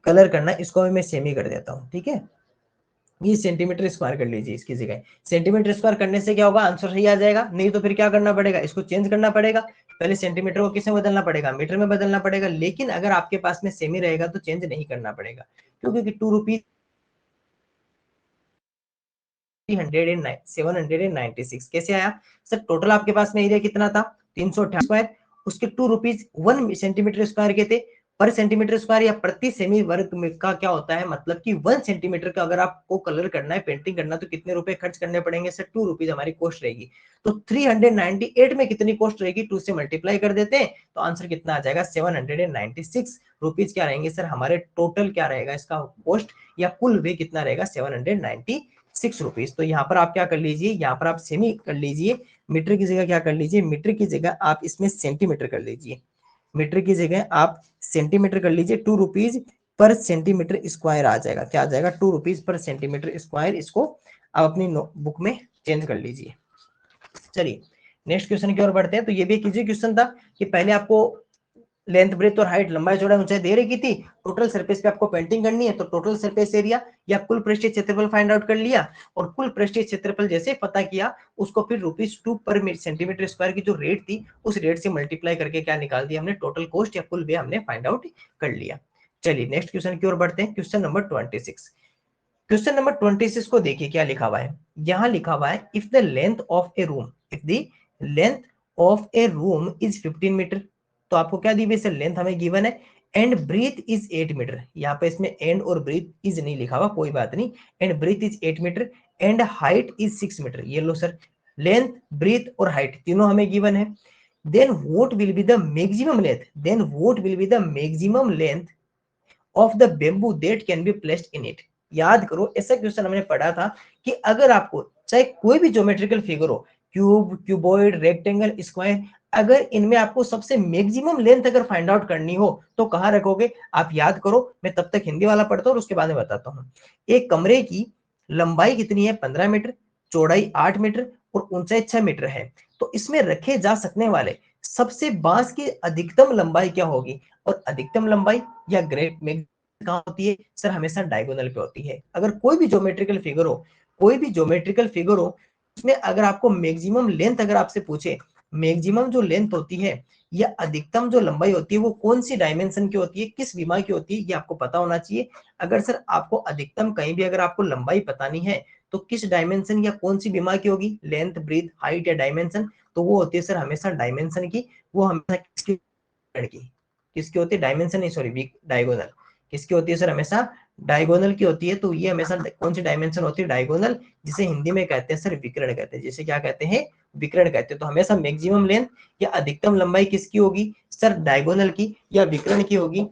कलर करना है। इसको मैं सेमी कर देता हूँ, ठीक है। ये सेंटीमीटर स्क्वायर कर लीजिए इसकी जगह। सेंटीमीटर स्क्वायर करने से क्या होगा? आंसर सही आ जाएगा। नहीं तो फिर क्या करना पड़ेगा? इसको चेंज करना पड़ेगा। पहले सेंटीमीटर को किसमें बदलना पड़ेगा? मीटर में बदलना पड़ेगा। लेकिन अगर आपके पास में सेमी रहेगा तो चेंज नहीं करना पड़ेगा, क्योंकि 2 रुपीज 796 कैसे आया सर? टोटल आपके पास में एरिया कितना था 358 स्क्वायर, उसके 2 रुपीज 1 सेंटीमीटर स्क्वायर के थे पर सेंटीमीटर स्क्वायर या प्रति सेमी वर्ग का क्या होता है मतलब कि 1 सेंटीमीटर का अगर आपको कलर करना है, पेंटिंग करना है तो कितने रुपए खर्च करने पड़ेंगे सर? 2 रुपीज हमारी कॉस्ट रहेगी। तो 398 में कितनी कॉस्ट रहेगी? 2 से मल्टीप्लाई कर देते हैं तो आंसर कितना आ जाएगा 796 रुपीज क्या रहेंगे सर हमारे? टोटल क्या रहेगा इसका कॉस्ट या कुल वे कितना रहेगा? 796 रुपीज। तो यहाँ पर आप क्या कर लीजिए, यहाँ पर आप सेमी कर लीजिए, मीटर की जगह क्या कर लीजिए, मीटर की जगह आप इसमें सेंटीमीटर कर लीजिए, मीटर की जगह आप सेंटीमीटर कर लीजिए। 2 रुपीज पर सेंटीमीटर स्क्वायर आ जाएगा, क्या आ जाएगा? 2 रुपीज पर सेंटीमीटर स्क्वायर। इसको आप अपनी बुक में चेंज कर लीजिए। चलिए नेक्स्ट क्वेश्चन की ओर बढ़ते हैं। तो ये भी एक इजी क्वेश्चन था कि पहले आपको लेंथ ब्रेथ और हाइट, लंबाई चौड़ाई ऊंचाई दे रखी थी, टोटल सरफेस पे आपको पेंटिंग करनी है तो टोटल सरफेस एरिया या कुल पृष्ठीय क्षेत्रफल फाइंड आउट कर लिया और कुल पृष्ठीय क्षेत्रफल जैसे पता किया उसको फिर ₹2 पर सेंटीमीटर स्क्वायर की जो रेट थी उस रेट से मल्टीप्लाई करके क्या निकाल दिया हमने? टोटल कॉस्ट या कुल वे हमने फाइंड आउट कर लिया। चलिए नेक्स्ट क्वेश्चन की ओर बढ़ते हैं। Question number 26। क्वेश्चन नंबर 26 को देखिए क्या लिखा हुआ है। यहां लिखा हुआ है if the length of a room, if the length of a room is 15 metre, तो आपको क्या दी हुई है? लेंथ हमें गिवन है एंड ब्रीथ इज 8 मीटर। यहाँ पे इसमें एंड और ब्रीथ इज नहीं लिखा हुआ, कोई बात नहीं, and breadth is 8 metre and height is 6 metre. ये लो सर, लेंथ ब्रीथ और हाइट तीनों हमें गिवन है। Then what will be the maximum length, then what will be the maximum length of the bamboo that can be placed in it. याद करो ऐसा question हमने पढ़ा था कि अगर आपको चाहे कोई भी ज्योमेट्रिकल फिगर हो, क्यूब, क्यूबॉइड, रेक्टेंगल, स्क्वायर, अगर इनमें आपको सबसे मैक्सिमम लेंथ अगर फाइंड आउट करनी हो तो कहां रखोगे? आप याद करो, मैं तब तक हिंदी वाला पढ़ता हूं और उसके बाद में बताता हूं। एक कमरे की लंबाई कितनी है? 15 मीटर, चौड़ाई 8 मीटर और ऊंचाई 6 मीटर है। तो इसमें रखे जा सकने वाले सबसे बांस की अधिकतम लंबाई क्या होगी? और अधिकतम लंबाई या ग्रेट कहाँ होती है सर? हमेशा डायगोनल पे होती है। अगर कोई भी ज्योमेट्रिकल फिगर हो, कोई भी ज्योमेट्रिकल फिगर हो, उसमें अगर आपको मैक्सिमम लेंथ अगर आपसे पूछे, मैक्सिमम जो लेंथ होती है या अधिकतम जो लंबाई होती है वो कौन सी डायमेंशन की होती है, किस विमा की होती है, ये आपको पता होना चाहिए। अगर सर आपको अधिकतम कहीं भी अगर आपको लंबाई बतानी है तो किस डायमेंशन या कौन सी विमा की होगी? लेंथ, ब्रीथ, हाइट या डायमेंशन? तो वो होती है सर हमेशा डायमेंशन की। वो हमेशा किसकी होती है? डायमेंशन नहीं, सॉरी, डायगोनल। किसकी होती है सर? हमेशा डायगोनल की होती है। तो ये हमेशा कौन सी डायमेंशन होती है? डायगोनल, जिसे हिंदी में कहते हैं सर विकर्ण कहते हैं। जिसे क्या कहते हैं? विकर्ण कहते हैं। तो हमेशा मैक्सिमम लेंथ या अधिकतम लंबाई किसकी होगी सर? डायगोनल की या विकर्ण की होगी।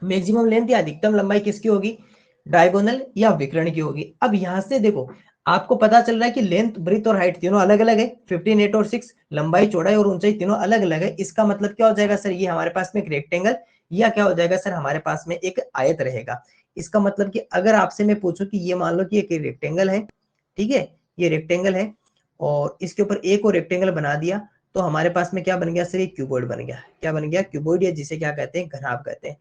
मैक्सिमम लेंथ या अधिकतम लंबाई किसकी होगी? डायगोनल या विकर्ण की होगी। अब यहां से देखो आपको पता चल रहा है कि लेंथ, ब्रीथ और हाइट तीनों अलग अलग है, 15, 8 और 6, लंबाई, चौड़ाई और ऊंचाई तीनों अलग अलग है। इसका मतलब क्या हो जाएगा सर? ये हमारे पास में एक रेक्टेंगल या क्या हो जाएगा सर? हमारे पास में एक आयत रहेगा। इसका मतलब कि अगर आपसे मैं पूछूं कि ये मान लो कि एक रेक्टेंगल है, ठीक है, ये रेक्टेंगल है और इसके ऊपर एक और रेक्टेंगल बना दिया तो हमारे पास में क्या बन गया सर? ये क्यूबॉइड बन गया। क्या बन गया? क्यूबॉइड, या जिसे क्या कहते हैं? घनाभ कहते हैं।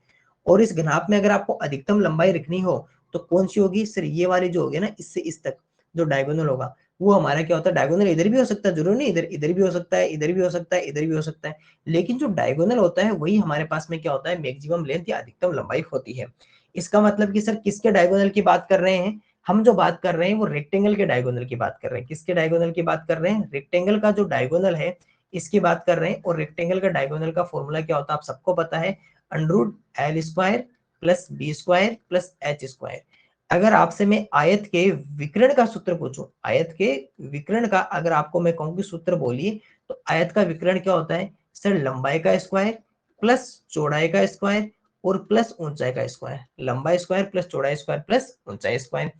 और इस घनाभ में अगर आपको अधिकतम लंबाई रखनी हो तो कौन सी होगी सर? ये वाली जो होगी ना, इससे इस तक जो डायगोनल होगा वो हमारा क्या होता है? डायगोनल इधर भी हो सकता है, जरूर नहीं, इधर इधर भी हो सकता है, इधर भी हो सकता है, इधर भी हो सकता है, लेकिन जो डायगोनल होता है वही हमारे पास में क्या होता है? मैक्सिमम लेंथ या अधिकतम लंबाई होती है। इसका मतलब कि सर किसके डायगोनल की बात कर रहे हैं हम? जो बात कर रहे हैं वो रेक्टेंगल के डायगोनल की बात कर रहे हैं। किसके डायगोनल की बात कर रहे हैं? रेक्टेंगल का जो डायगोनल है इसकी बात कर रहे हैं। और रेक्टेंगल का डायगोनल का फॉर्मूला क्या होता है आप सबको पता है? √L² plus b² plus h²। अगर आपसे मैं आयत के विकर्ण का सूत्र पूछूं, आयत के विकर्ण का अगर आपको मैं कहूं कि सूत्र बोलिए, तो आयत का विकर्ण क्या होता है सर? लंबाई का स्क्वायर प्लस चौड़ाई का स्क्वायर और प्लस ऊंचाई का स्क्वायर। लंबाई स्क्वायर प्लस चौड़ाई स्क्वायर प्लस ऊंचाई स्क्वायर।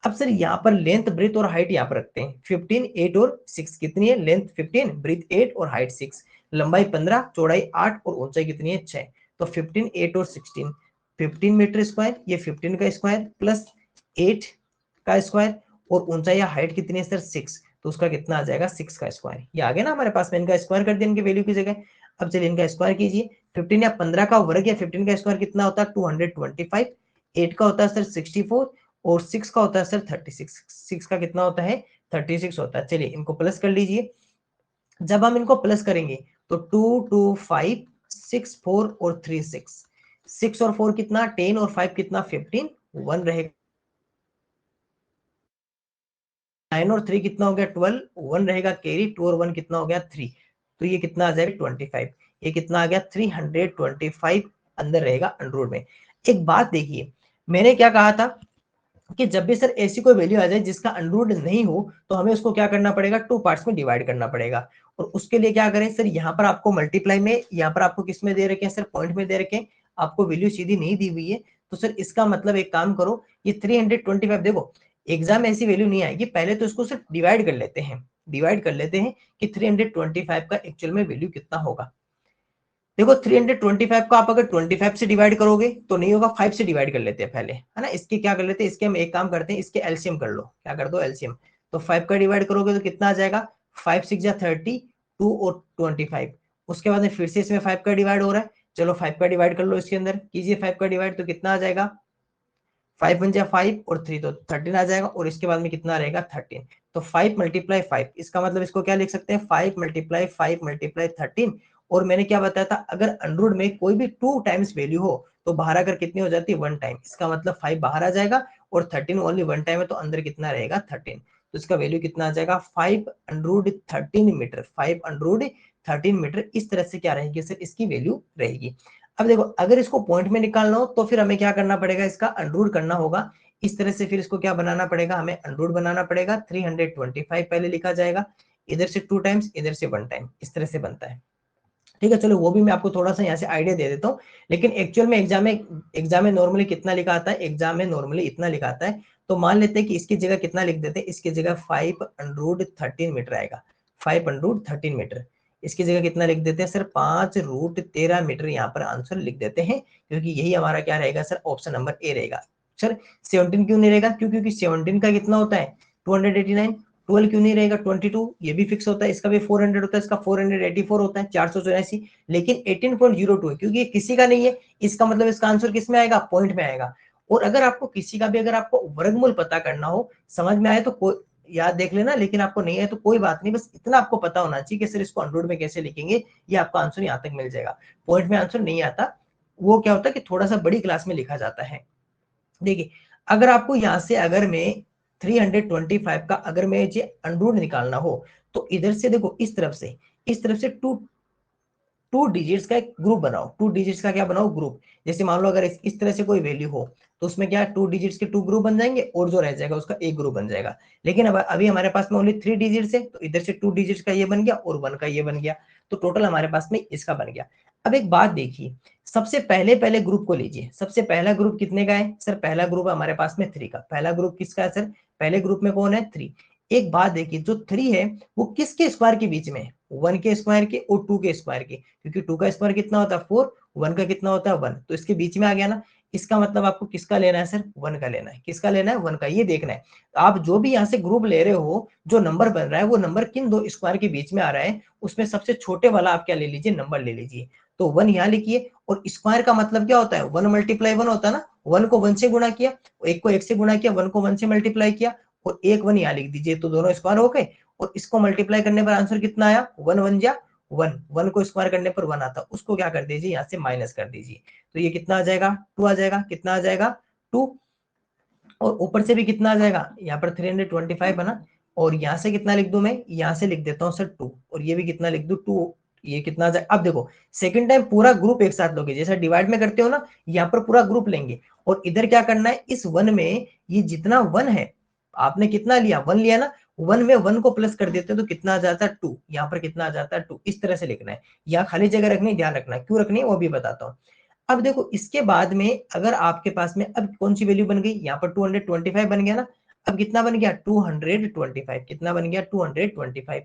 अब सर यहाँ पर लेंथ, ब्रीथ और हाइट यहाँ पर रखते हैं। 15, 8 और 6 कितनी है? लेंथ 15, ब्रीथ 8 और हाइट 6, लंबाई 15, चौड़ाई 8 और ऊंचाई कितनी है? 6। तो 15, 8 और 16, 15 मीटर स्क्वायर, ये 15 का स्क्वायर प्लस 8 का स्क्वायर और ऊंचाई या हाइट कितनी है सर? 6। तो उसका कितना आ जाएगा? 6 का स्क्वायर। ये आ गया ना हमारे पास में, इनका स्क्वायर कर दिया इनकी वैल्यू की जगह। अब चलिए इनका स्क्वायर कीजिए। 15 या 15 का वर्ग या 15 का स्क्वायर कितना होता है? 225। 8 का होता है सर 64 और 6 का होता है सर 36। 6 का कितना होता है? 36 होता है। चलिए इनको प्लस कर लीजिए। जब हम इनको प्लस करेंगे तो 2, 2, 5, 6, 4 और 3, 6, 6 और 4 कितना? 10 और 5 कितना? 15, 1 रहेगा, 9 और 3 कितना हो गया 12, 1 रहेगा कैरी, 2 और 1 कितना हो गया 3, तो ये कितना आ जाएगा 25, ये कितना आ गया 325 अंदर रहेगा अंडर में। एक बात देखिए, मैंने क्या कहा था कि जब भी सर ऐसी कोई वैल्यू आ जाए जिसका अंडरवुड नहीं हो तो हमें उसको क्या करना पड़ेगा, टू पार्ट्स में डिवाइड करना पड़ेगा। और उसके लिए क्या करें सर, यहाँ पर आपको मल्टीप्लाई में, यहाँ पर आपको किस में दे रखे हैं सर, पॉइंट में दे रखे हैं, आपको वैल्यू सीधी नहीं दी हुई है। तो सर इसका मतलब एक काम करो, ये 325 देखो एग्जाम में ऐसी वैल्यू नहीं आएगी, पहले तो इसको सिर्फ डिवाइड कर लेते हैं, डिवाइड कर लेते हैं कि 325 का एक्चुअल में वैल्यू कितना होगा। देखो 325 को आप अगर 25 से डिवाइड करोगे तो नहीं होगा, 5 से डिवाइड कर लेते हैं पहले, है ना। इसके क्या कर लेते हैं, इसके हम एक काम करते हैं, इसके एलसीएम कर लो, क्या कर दो एलसीएम। तो 5 का डिवाइड करोगे तो कितना आ जाएगा, 5 6 जा 30, 2 और 25। उसके बाद में फिर से इसमें 5 का डिवाइड हो रहा है, चलो 5 का डिवाइड कर लो, इसके अंदर कीजिए 5 का डिवाइड, तो कितना आ जाएगा 5 1 जा 5 और 3 तो 13 आ जाएगा, और इसके बाद में कितना रहेगा 13। तो 5 मल्टीप्लाई 5, इसका मतलब इसको क्या लिख सकते हैं, 5 मल्टीप्लाई 5 मल्टीप्लाई 13। और मैंने क्या बताया था, अगर अंडरवुड में कोई भी 2 टाइम्स वैल्यू हो तो बाहर अगर कितनी हो जाती है 1 टाइम, इसका मतलब 5 बाहर आ जाएगा, और 13 ओनली 1 टाइम है तो अंदर कितना रहेगा 13। तो इसका वैल्यू कितना आ जाएगा 5 अंडरवुड 13 मीटर, 5 अंडरवुड 13 मीटर। इस तरह से क्या रहेगी सर, इसकी वैल्यू रहेगी। अब देखो अगर इसको पॉइंट में निकालना हो तो फिर हमें क्या करना पड़ेगा, इसका अंडरवुड करना होगा। इस तरह से फिर इसको क्या बनाना पड़ेगा, हमें अंडरवुड बनाना पड़ेगा। 325 पहले लिखा जाएगा, इधर से 2 टाइम्स, इधर से 1 टाइम, इस तरह से बनता है। ठीक है, चलो वो भी मैं आपको थोड़ा सा यहाँ से आइडिया दे देता हूँ। लेकिन एक्चुअल में एग्जाम में नॉर्मली कितना लिखा आता है, एग्जाम में नॉर्मली इतना लिखा आता है। तो मान लेते हैं कि इसकी जगह कितना लिख देते हैं, इसकी जगह 513 मीटर आएगा, 513 मीटर। इसकी जगह कितना लिख देते हैं सर, 5√13 मीटर यहाँ पर आंसर लिख देते हैं, क्योंकि यही हमारा क्या रहेगा सर, ऑप्शन नंबर ए रहेगा। सर 17 क्यों नहीं रहेगा, क्योंकि 17 का कितना होता है 289। 12 क्यों नहीं रहेगा 22, ये भी फिक्स होता है, इसका भी 400 होता है, इसका 484 होता है, 484। लेकिन 18.02 है क्योंकि ये किसी का नहीं है, इसका मतलब इसका आंसर किस में आएगा, पॉइंट में आएगा। और अगर आपको किसी का भी अगर आपको वर्गमूल पता करना हो, समझ में आए तो कोई याद देख लेना, लेकिन आपको नहीं है तो कोई बात नहीं, बस इतना आपको पता होना चाहिए कि सर इसको अंडरवुड में कैसे लिखेंगे, ये आपका आंसर यहाँ तक मिल जाएगा। पॉइंट में आंसर नहीं आता, वो क्या होता है कि थोड़ा सा बड़ी क्लास में लिखा जाता है। देखिए अगर आपको यहाँ से अगर मैं 325 का अगर मैं ये अंडरवुड निकालना हो तो इधर से देखो इस तरफ से टू डिजिट्स का एक ग्रुप बनाओ, टू डिजिट्स का क्या बनाओ ग्रुप। जैसे मान लो अगर इस तरह से कोई वैल्यू हो तो उसमें क्या 2 डिजिट्स के 2 ग्रुप बन जाएंगे, और जो रह जाएगा उसका एक ग्रुप बन जाएगा। लेकिन अब अभी हमारे पास में ओनली 3 डिजिट्स है, तो इधर से 2 डिजिट्स का ये बन गया और 1 का ये बन गया, तो टोटल हमारे पास में इसका बन गया। अब एक बात देखिए, सबसे पहले पहले ग्रुप को लीजिए, सबसे पहला ग्रुप कितने का है सर, पहला ग्रुप हमारे पास में 3 का, पहला ग्रुप किसका है सर, पहले ग्रुप में कौन है 3। एक बात देखिए, जो 3 है वो किसके स्क्वायर के बीच में है, 1 के स्क्वायर के और 2 के स्क्वायर के, क्योंकि 2 का स्क्वायर कितना होता है 4, 1 का कितना होता है 1, तो इसके बीच में आ गया ना। इसका मतलब आपको किसका लेना है सर, 1 का लेना है, किसका लेना है 1 का, ये देखना है। तो आप जो भी यहाँ से ग्रुप ले रहे हो, जो नंबर बन रहा है वो नंबर किन दो स्क्वायर के बीच में आ रहा है, उसमें सबसे छोटे वाला आप क्या ले लीजिए, नंबर ले लीजिए। तो 1 यहाँ लिखिए, और स्क्वायर का मतलब क्या होता है, 1 मल्टीप्लाई 1 होता है ना, 1 को 1 से गुणा किया, एक को 1 से गुणा किया, 1 को 1 से मल्टीप्लाई किया, और एक 1 यहाँ लिख दीजिए, तो दोनों स्क्वायर हो गए। और इसको मल्टीप्लाई करने पर आंसर कितना आया, 1 1 जा 1, 1 को स्क्वायर करने पर 1 आता, उसको क्या कर दीजिए यहाँ से माइनस कर दीजिए, तो ये कितना आ जाएगा 2 आ जाएगा, कितना आ जाएगा 2। और ऊपर से भी कितना आ जाएगा, यहाँ पर 325 है ना, और यहाँ से कितना लिख दूं मैं, यहाँ से लिख देता हूँ सर 2, और ये भी कितना लिख दूं 2, ये कितना आ जाए। अब देखो सेकंड टाइम पूरा ग्रुप एक साथ लोगे, जैसा डिवाइड में करते हो ना, यहाँ पर पूरा ग्रुप लेंगे, और इधर क्या करना है, इस 1 में ये जितना 1 है, आपने कितना लिया 1 लिया ना, 1 में 1 को प्लस कर देते हो तो कितना आ जाता है 2, यहाँ पर कितना आ जाता है 2, इस तरह से लिखना है। यहाँ खाली जगह रखनी, ध्यान रखना क्यों रखनी है वो भी बताता हूँ। अब देखो इसके बाद में अगर आपके पास में अब कौन सी वैल्यू बन गई, यहाँ पर 225 बन गया ना, अब कितना बन गया 225, कितना बन गया 225।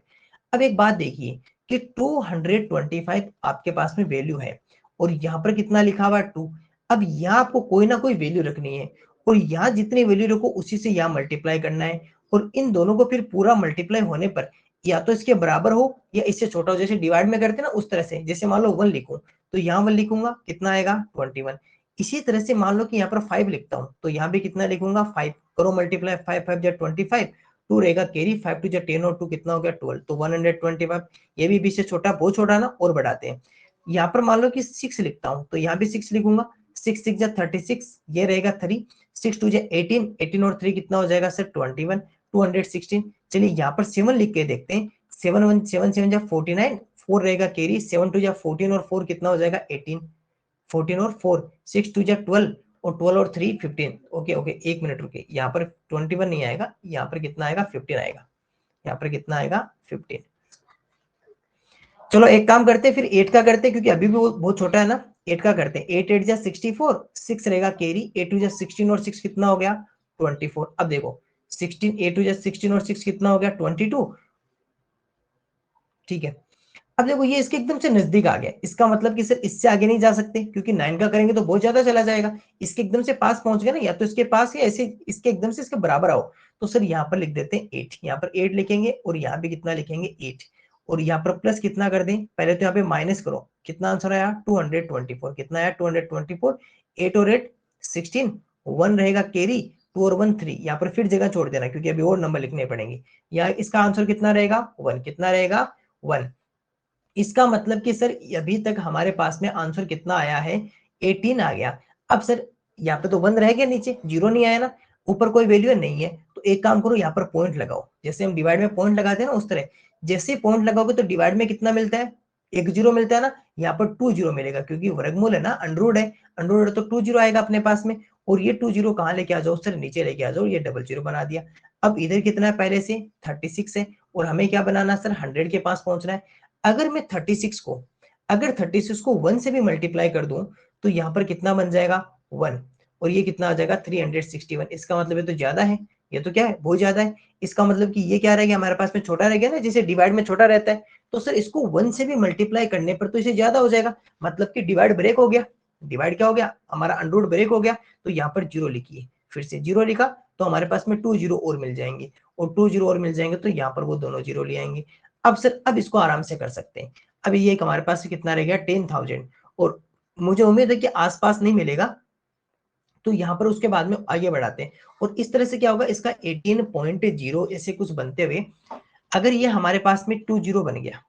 अब एक बात देखिए कि 225 आपके पास में वैल्यू है, और यहाँ पर कितना लिखा हुआ 2। अब यहाँ आपको कोई ना कोई वैल्यू रखनी है, और यहाँ जितनी वैल्यू रखो उसी से यहाँ मल्टीप्लाई करना है, और इन दोनों को फिर पूरा मल्टीप्लाई होने पर या तो इसके बराबर हो या इससे छोटा हो, जैसे डिवाइड में करते हैं ना उस तरह से। जैसे मान लो 1 लिखूं तो यहाँ 1 लिखूंगा, कितना आएगा 21। इसी तरह से मान लो कि यहाँ पर 5 लिखता हूँ तो यहाँ भी कितना लिखूंगा 5, करो मल्टीप्लाई, 5 5 जा 25, 2 रहेगा कैरी, 5 2 जा 10 और 2 कितना हो गया 12, तो 125। ये भी बीच से छोटा, बहुत छोटा ना, और बढ़ाते हैं। यहाँ पर मान लो कि 6 लिखता हूँ तो यहाँ भी 6 लिखूंगा, 6 6 जा 36, ये रहेगा 3, 6 2 जा 18, 18 और 3 कितना हो जाएगा सर 21, 216। चलिए यहाँ पर 7 लिख के देखते हैं, 7 1 7 7 जा 49, 4 रहेगा कैरी, 7 2 जा 14 और 4 कितना हो जाएगा 18, 14 और 4, 6 2 जा 12 और 12 और 3 15। ओके ओके, एक मिनट रुके, यहाँ पर 21 नहीं आएगा, यहाँ पर कितना आएगा 15 आएगा, यहाँ पर कितना आएगा 15। चलो एक काम करते हैं, फिर 8 का करते हैं, क्योंकि अभी भी वो बहुत छोटा है ना। 8 का करते हैं, 8 8 जा 64, 6 रहेगा कैरी, 8 2 जा 16 और 6 कितना हो गया 24। अब देखो 16, 8 2 जा 16 और 6 कितना हो गया 22, ठीक है। अब देखो ये इसके एकदम से नजदीक आ गया, इसका मतलब कि सर इससे आगे नहीं जा सकते, क्योंकि 9 का करेंगे तो बहुत ज्यादा चला जाएगा। इसके एकदम से पास पहुंच गया ना, या तो इसके पास या ऐसे इसके एकदम से इसके बराबर आओ। तो सर यहाँ पर लिख देते हैं 8, यहाँ पर 8 लिखेंगे और यहाँ पे कितना लिखेंगे 8, और यहाँ पर प्लस कितना कर दें, पहले तो यहाँ पे माइनस करो, कितना आंसर आया 224, कितना आया 224, 8 और 8 16, 1 रहेगा कैरी, 2 और 1 3, यहाँ पर फिर जगह छोड़ देना क्योंकि अभी और नंबर लिखने पड़ेंगे। यहाँ इसका आंसर कितना रहेगा 1, कितना रहेगा 1। इसका मतलब कि सर अभी तक हमारे पास में आंसर कितना आया है 18 आ गया। अब सर यहाँ पे तो 1 रह गया, नीचे 0 नहीं आया ना, ऊपर कोई वैल्यू नहीं है, तो एक काम करो यहाँ पर पॉइंट लगाओ, जैसे हम डिवाइड में पॉइंट लगाते हैं ना उस तरह। जैसे पॉइंट लगाओगे तो डिवाइड में कितना मिलता है, एक 0 मिलता है ना, यहाँ पर 2 0 मिलेगा, क्योंकि वर्गमूल है ना, अंडरवुड है, अंडरवुड तो 2 0 आएगा अपने पास में। और ये 2 0 कहाँ लेके आ जाओ सर, नीचे लेके आ जाओ, ये डबल 0 बना दिया। अब इधर कितना है, पहले से 36 है, और हमें क्या बनाना सर 100 के पास पहुंचना है। अगर मैं 36 को 1 से भी मल्टीप्लाई कर दूं तो यहाँ पर कितना बन जाएगा 1, और ये कितना आ जाएगा 361। इसका मतलब ये तो ज्यादा है, ये तो क्या है बहुत ज्यादा है। इसका मतलब कि ये क्या रह गया हमारे पास में, छोटा रह गया ना, जैसे डिवाइड में छोटा रहता है। तो सर इसको 1 से भी मल्टीप्लाई करने पर तो इसे ज्यादा हो जाएगा, मतलब कि डिवाइड ब्रेक हो गया। डिवाइड क्या हो गया हमारा, अंडरवुड ब्रेक हो गया। तो यहाँ पर 0 लिखिए, फिर से 0 लिखा, तो हमारे पास में 2 0 और मिल जाएंगे, और 2 0 और मिल जाएंगे तो यहाँ पर वो दोनों 0 ले आएंगे। अब सर अब इसको आराम से कर सकते हैं। अब ये एक हमारे पास कितना रह गया 10,000, और मुझे उम्मीद है कि आसपास नहीं मिलेगा, तो यहाँ पर उसके बाद में आगे बढ़ाते हैं। और इस तरह से क्या होगा, इसका 18.0 ऐसे कुछ बनते हुए अगर ये हमारे पास में 20 बन गया,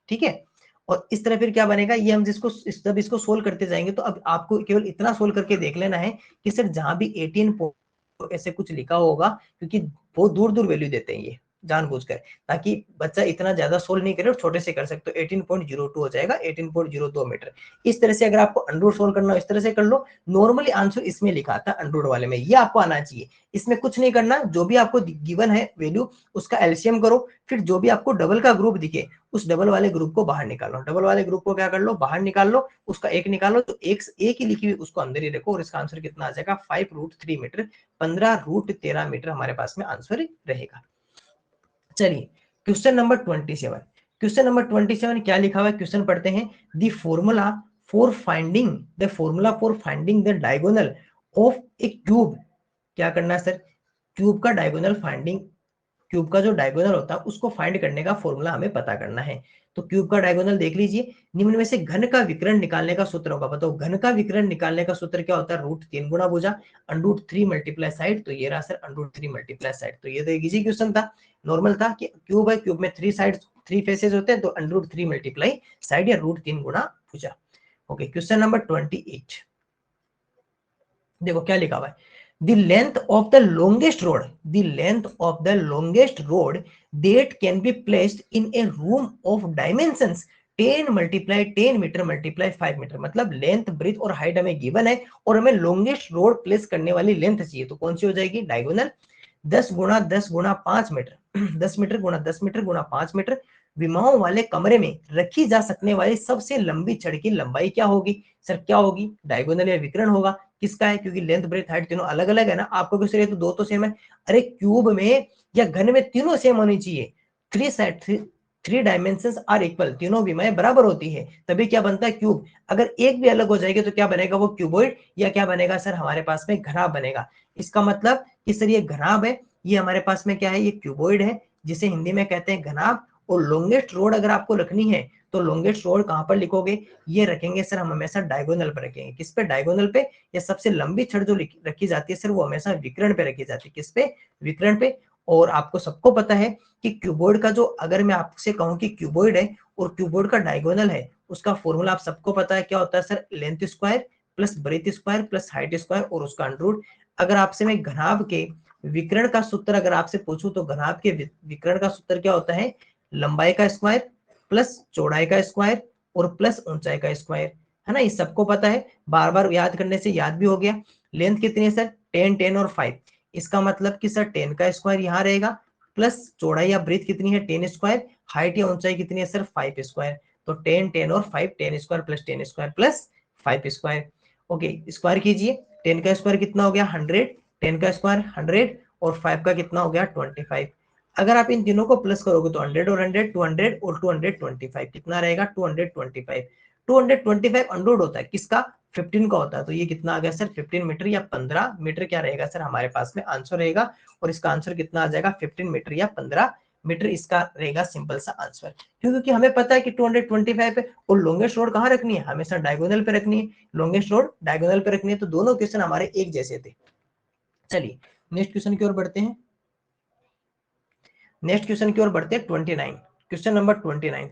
ठीक है, और इस तरह फिर क्या बनेगा, ये हम जिसको जब इसको सोल्व करते जाएंगे तो अब आपको केवल इतना सोल्व करके देख लेना है कि सर जहां भी 18 ऐसे कुछ लिखा होगा, क्योंकि बहुत दूर दूर वैल्यू देते हैं ये जानबूझकर, ताकि बच्चा इतना ज्यादा सोल्व नहीं करे और छोटे से कर सकते हो। 18.02 हो जाएगा, 18.02 मीटर। इस तरह से अगर आपको अंडरवुड सोल्व करना हो इस तरह से कर लो। नॉर्मली आंसर इसमें लिखा था अंडरवुड वाले में, ये आपको आना चाहिए। इसमें कुछ नहीं करना, जो भी आपको गिवन है वैल्यू उसका एलसीएम करो, फिर जो भी आपको डबल का ग्रुप दिखे उस डबल वाले ग्रुप को बाहर निकालो, डबल वाले ग्रुप को क्या कर लो बाहर निकाल लो, उसका एक निकालो तो एक ही लिखी हुई उसको अंदर ही रखो, और इसका आंसर कितना आ जाएगा 5√3 मीटर, 15√13 मीटर हमारे पास में आंसर रहेगा। चलिए क्वेश्चन नंबर 27, क्वेश्चन नंबर 27 क्या लिखा हुआ है, क्वेश्चन पढ़ते हैं। The formula for finding the diagonal of A cube. क्या करना है सर, क्यूब का डायगोनल फाइंडिंग, क्यूब का जो डायगोनल होता है उसको फाइंड करने का फॉर्मूला हमें पता करना है। तो क्यूब का डायगोनल देख लीजिए, निम्न में से घन का विकर्ण निकालने का सूत्र होगा। बताओ घन का विकर्ण निकालने का सूत्र क्या होता है, √3 गुना भुजा, √3 मल्टीप्लाई साइड। तो ये रहा सर √3 मल्टीप्लाई साइड। तो ये तो एक इजी क्वेश्चन था, नॉर्मल था कि क्यूब है, क्यूब में 3 साइड 3 फेसेस होते हैं, तो √3 मल्टीप्लाई साइड या √3 गुना भुजा। ओके क्वेश्चन नंबर 28, देखो क्या लिखा हुआ है। The length of the longest road, the length of the longest road that can be placed in a room of dimensions 10 multiply 10 metre multiply 5 metre. मतलब लेंथ ब्रेथ और height हमें given है, और हमें लॉन्गेस्ट रोड प्लेस करने वाली length चाहिए, तो कौन सी हो जाएगी डायगोनल 10 गुणा 10 गुणा 5 मीटर 10 मीटर गुणा 10 मीटर गुणा 5 मीटर। विमाओं वाले कमरे में रखी जा सकने वाली सबसे लंबी छड़ की लंबाई क्या होगी, सर क्या होगी, डायगोनल या विकर्ण होगा। किसका है, क्योंकि लेंथ ब्रेथ हाइट तीनों अलग अलग है ना, आपको क्यों सर तो दो तो सेम है। अरे क्यूब में या घन में तीनों सेम होनी चाहिए, थ्री डायमेंशंस आर इक्वल, तीनों विमाएं बराबर होती है, तभी क्या बनता है क्यूब। अगर एक भी अलग हो जाएगी तो क्या बनेगा वो क्यूबॉइड, या क्या बनेगा सर हमारे पास में घनाभ बनेगा। इसका मतलब कि सर ये घनाभ है, ये हमारे पास में क्या है, ये क्यूबॉइड है, जिसे हिंदी में कहते हैं घनाभ। और लॉन्गेस्ट रोड अगर आपको रखनी है तो लॉन्गेस्ट रोड कहां पर लिखोगे, ये रखेंगे सर हम हमेशा डायगोनल पर रखेंगे। किस पे, डायगोनल पे। या सबसे लंबी छड़ जो रखी जाती है सर वो हमेशा विकर्ण पे रखी जाती है, किस पे, विकर्ण पे। और आपको सबको पता है कि क्यूबॉइड का जो, अगर मैं आपसे कहूं कि क्यूबॉइड है और क्यूबॉइड का डायगोनल है, उसका फॉर्मूला आप सबको पता है क्या होता है sir, length square plus breadth square plus height square और उसका अंडर रूट। अगर आपसे मैं घनाभ के विकर्ण का सूत्र अगर आपसे पूछूं तो घनाभ के विकर्ण का सूत्र क्या होता है, लंबाई का स्क्वायर प्लस चौड़ाई का स्क्वायर और प्लस ऊंचाई का स्क्वायर, है ना, ये सबको पता है, बार बार याद करने से याद भी हो गया। लेंथ कितनी है सर, 10 10 और 5, इसका मतलब कि सर 10 का स्क्वायर यहाँ रहेगा प्लस चौड़ाई या ब्रीथ कितनी है 10 स्क्वायर, हाइट या ऊंचाई कितनी है सर 5 स्क्वायर, तो 10 10 और 5, 10 square plus 5 square. Okay, square कीजिए, 10 का स्क्वायर कितना हो गया 100, 10 का स्क्वायर 100 और 5 का कितना हो गया 25। अगर आप इन तीनों को प्लस करोगे तो 100 और 100 200 और 225 कितना रहेगा 225। 225 अंडर होता है किसका, 15 का होता है, तो ये कितना आ गया सर 15 मीटर या 15 मीटर क्या रहेगा सर हमारे पास में आंसर रहेगा। और इसका आंसर कितना आ जाएगा 15 मीटर या 15 मीटर, इसका रहेगा सिंपल सा आंसर। क्योंकि हमें पता है कि 225 है और लॉन्गेस्ट रोड कहाँ रखनी है, हमेशा डायगोनल पे रखनी है, लॉन्गेस्ट रोड डायगोनल पे रखनी है, तो दोनों क्वेश्चन हमारे एक जैसे थे। चलिए नेक्स्ट क्वेश्चन की ओर बढ़ते हैं, नेक्स्ट क्वेश्चन की ओर बढ़ते हैं 29, क्वेश्चन नंबर 29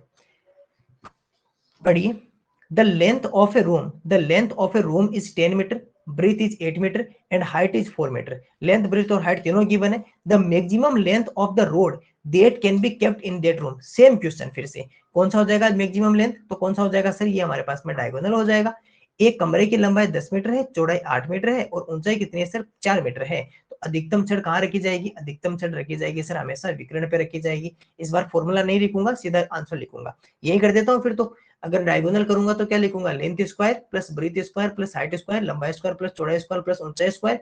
पढ़िए। The length of a room, the length of a room is 10 metre, breadth is 8 metre and height is 4 metre. Length breadth और हाइट तीनों गिवन है। The maximum length of the rod that can be kept in that room. Same question फिर से, कौन सा हो जाएगा maximum length, तो कौन सा हो जाएगा सर, ये हमारे पास में डायगोनल हो जाएगा। एक कमरे की लंबाई 10 मीटर है, चौड़ाई 8 मीटर है और ऊंचाई कितनी है सर 4 मीटर है, तो अधिकतम छड़ कहाँ रखी जाएगी, अधिकतम छड़ रखी जाएगी सर हमेशा विकर्ण पे रखी जाएगी। इस बार फॉर्मूला नहीं लिखूंगा, सीधा आंसर लिखूंगा, यही कर देता हूँ फिर तो। अगर डायगोनल करूंगा तो क्या लिखूंगा, length square plus breadth square plus height square, लंबाई स्क्वायर प्लस चौड़ाई स्क्वायर प्लस ऊंचाई स्क्वायर।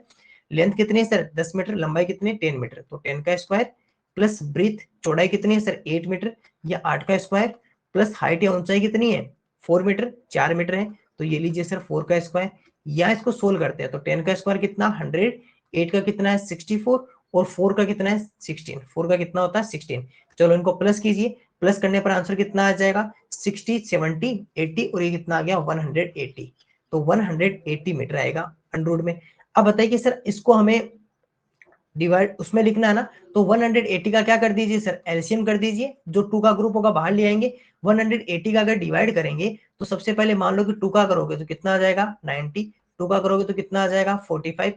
लेंथ कितनी है सर 10 मीटर, लंबाई कितनी 10 मीटर, तो 10 का स्क्वायर प्लस ब्रीथ चौड़ाई कितनी है सर 8 मीटर या 8 का स्क्वायर प्लस हाइट या ऊंचाई कितनी है 4 मीटर, 4 मीटर है, तो ये लीजिए सर 4 का स्क्वायर। या इसको सोल्व करते हैं तो 10 का स्क्वायर कितना 100, 8 का कितना है 64 और 4 का कितना है 16, 4 का कितना होता है 16। चलो इनको प्लस कीजिए, प्लस करने पर आंसर कितना आ जाएगा 60 70 80 और ये कितना आ गया 180, तो 180 मीटर आएगा अंडर में। अब बताइए कि सर इसको हमें डिवाइड उसमें लिखना है ना, तो 180 का क्या कर दीजिए सर एलसीएम कर दीजिए, जो 2 का ग्रुप होगा बाहर ले आएंगे। 180 का अगर डिवाइड करेंगे तो सबसे पहले मान लो कि 2 का करोगे तो कितना आ जाएगा 90, 2 का करोगे तो कितना आ जाएगा 45,